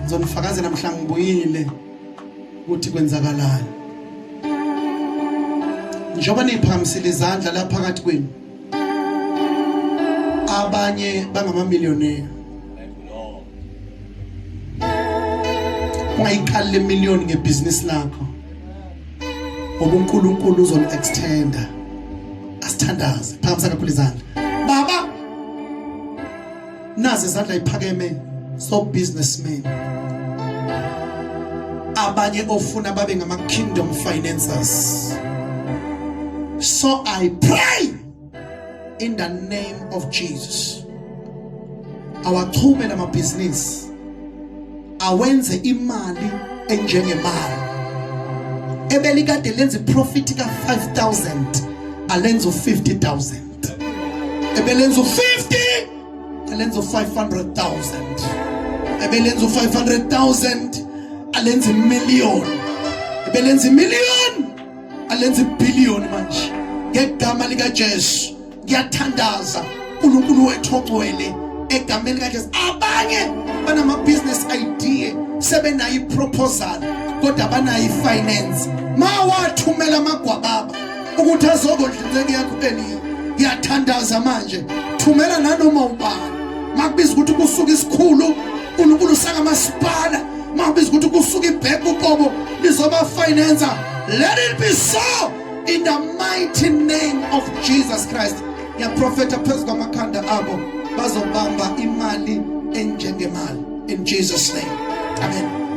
Ngizonifakaze namhlanje ngibuyile ukuthi kwenzakalani. Njengoba niphakamisile izandla la phakathi kwenu, abanye bangamamillionaire. Ungayikhalile imillion ngebusiness lakho. Ngoba uNkulunkulu uzoni-extenda. Asithandaze. Phakamisa kakhulu izandla. Baba, nazi izandla iphakeme so businessmen. Abanye ofuna babe ngama-kingdom financiers. So I pray in the name of Jesus. Awachube namabhizinisi awenze imali enjengemali. Ebelikade lenze profit ka 5,000 alenzo 50,000. Ebelenzo 50 alenzo 500,000. Ebelenzo 500,000 alenzo million. Ebelenzo million alenzo billion manje. Ngegama lika Jesu ngiyathandaza uNkulunkulu wethu ogcwele egameni lika Jesu. Abanye banama business idea sebenayo iproposal kodwa banayo ifinance. Mawathumela amagwababa ukuthi azokondlenzeki yakho eniyo. Ngiyathandaza manje thumela nanoma ubani. Makubiza ukuthi kusuka isikhulu uNkulunkulu sanga masipala. Makubiza ukuthi kusuka ibheke uqobo lizoba financer. Let it be so in the mighty name of Jesus Christ. Ngiyaprofeta phezu kwamakhanda abo bazobamba imali enjengemali in Jesus name. Amen.